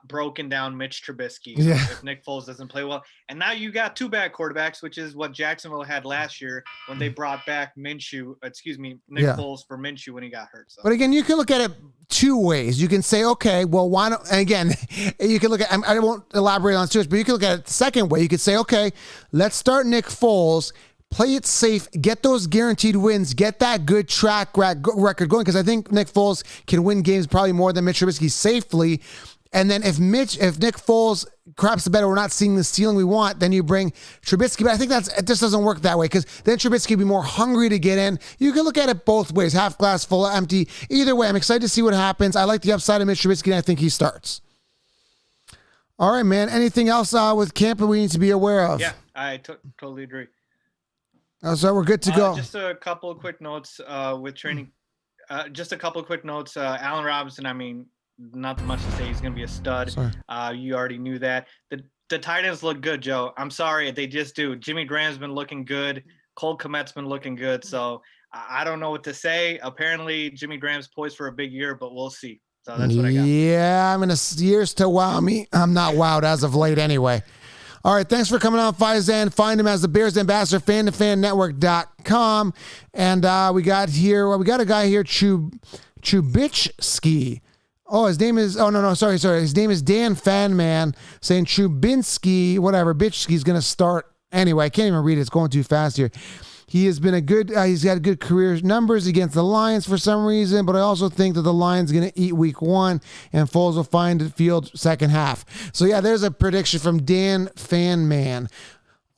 broken down Mitch Trubisky if Nick Foles doesn't play well. And now you got 2 bad quarterbacks, which is what Jacksonville had last year when they brought back Nick Foles for Minshew when he got hurt. So. But again, you can look at it 2 ways. You can say, okay, well, why don't, and again, you can look at, I won't elaborate on this, but you can look at it the second way. You could say, okay, let's start Nick Foles, play it safe, get those guaranteed wins, get that good track record going, because I think Nick Foles can win games probably more than Mitch Trubisky safely. And then if Nick Foles craps the bed, or we're not seeing the ceiling we want, then you bring Trubisky. But I think it just doesn't work that way, because then Trubisky will be more hungry to get in. You can look at it both ways, half glass full, empty. Either way, I'm excited to see what happens. I like the upside of Mitch Trubisky, and I think he starts. All right, man. Anything else with camp that we need to be aware of? Yeah, I totally agree. So we're good to go. Just a couple of quick notes with training. Just a couple of quick notes. Allen Robinson, I mean, not much to say. He's going to be a stud. You already knew that. The tight ends look good, Joe. I'm sorry. They just do. Jimmy Graham's been looking good. Cole Kmet's been looking good. So I don't know what to say. Apparently, Jimmy Graham's poised for a big year, but we'll see. So that's what I got. Yeah, I'm in years to wow me. I'm not wowed as of late anyway. All right, thanks for coming on, Faizan. Find him as the Bears Ambassador, fan2fannetwork.com. And we got a guy here, Chubitski. Oh, his name is, sorry. His name is Dan Fanman saying Trubinsky, whatever, Bitchski's going to start. Anyway, I can't even read it. It's going too fast here. He has been he's got good career numbers against the Lions for some reason, but I also think that the Lions going to eat week 1 and Foles will find the field second half. So yeah, there's a prediction from Dan Fanman.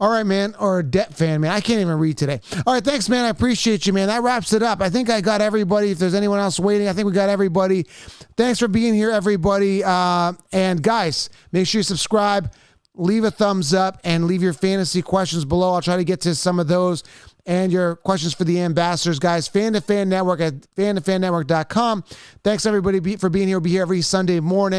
All right, man, or Det Fan, man. I can't even read today. All right, thanks, man. I appreciate you, man. That wraps it up. I think I got everybody. If there's anyone else waiting, I think we got everybody. Thanks for being here, everybody. And guys, make sure you subscribe, leave a thumbs up, and leave your fantasy questions below. I'll try to get to some of those and your questions for the ambassadors, guys. Fan to Fan Network at fantofannetwork.com. Thanks, everybody, for being here. We'll be here every Sunday morning.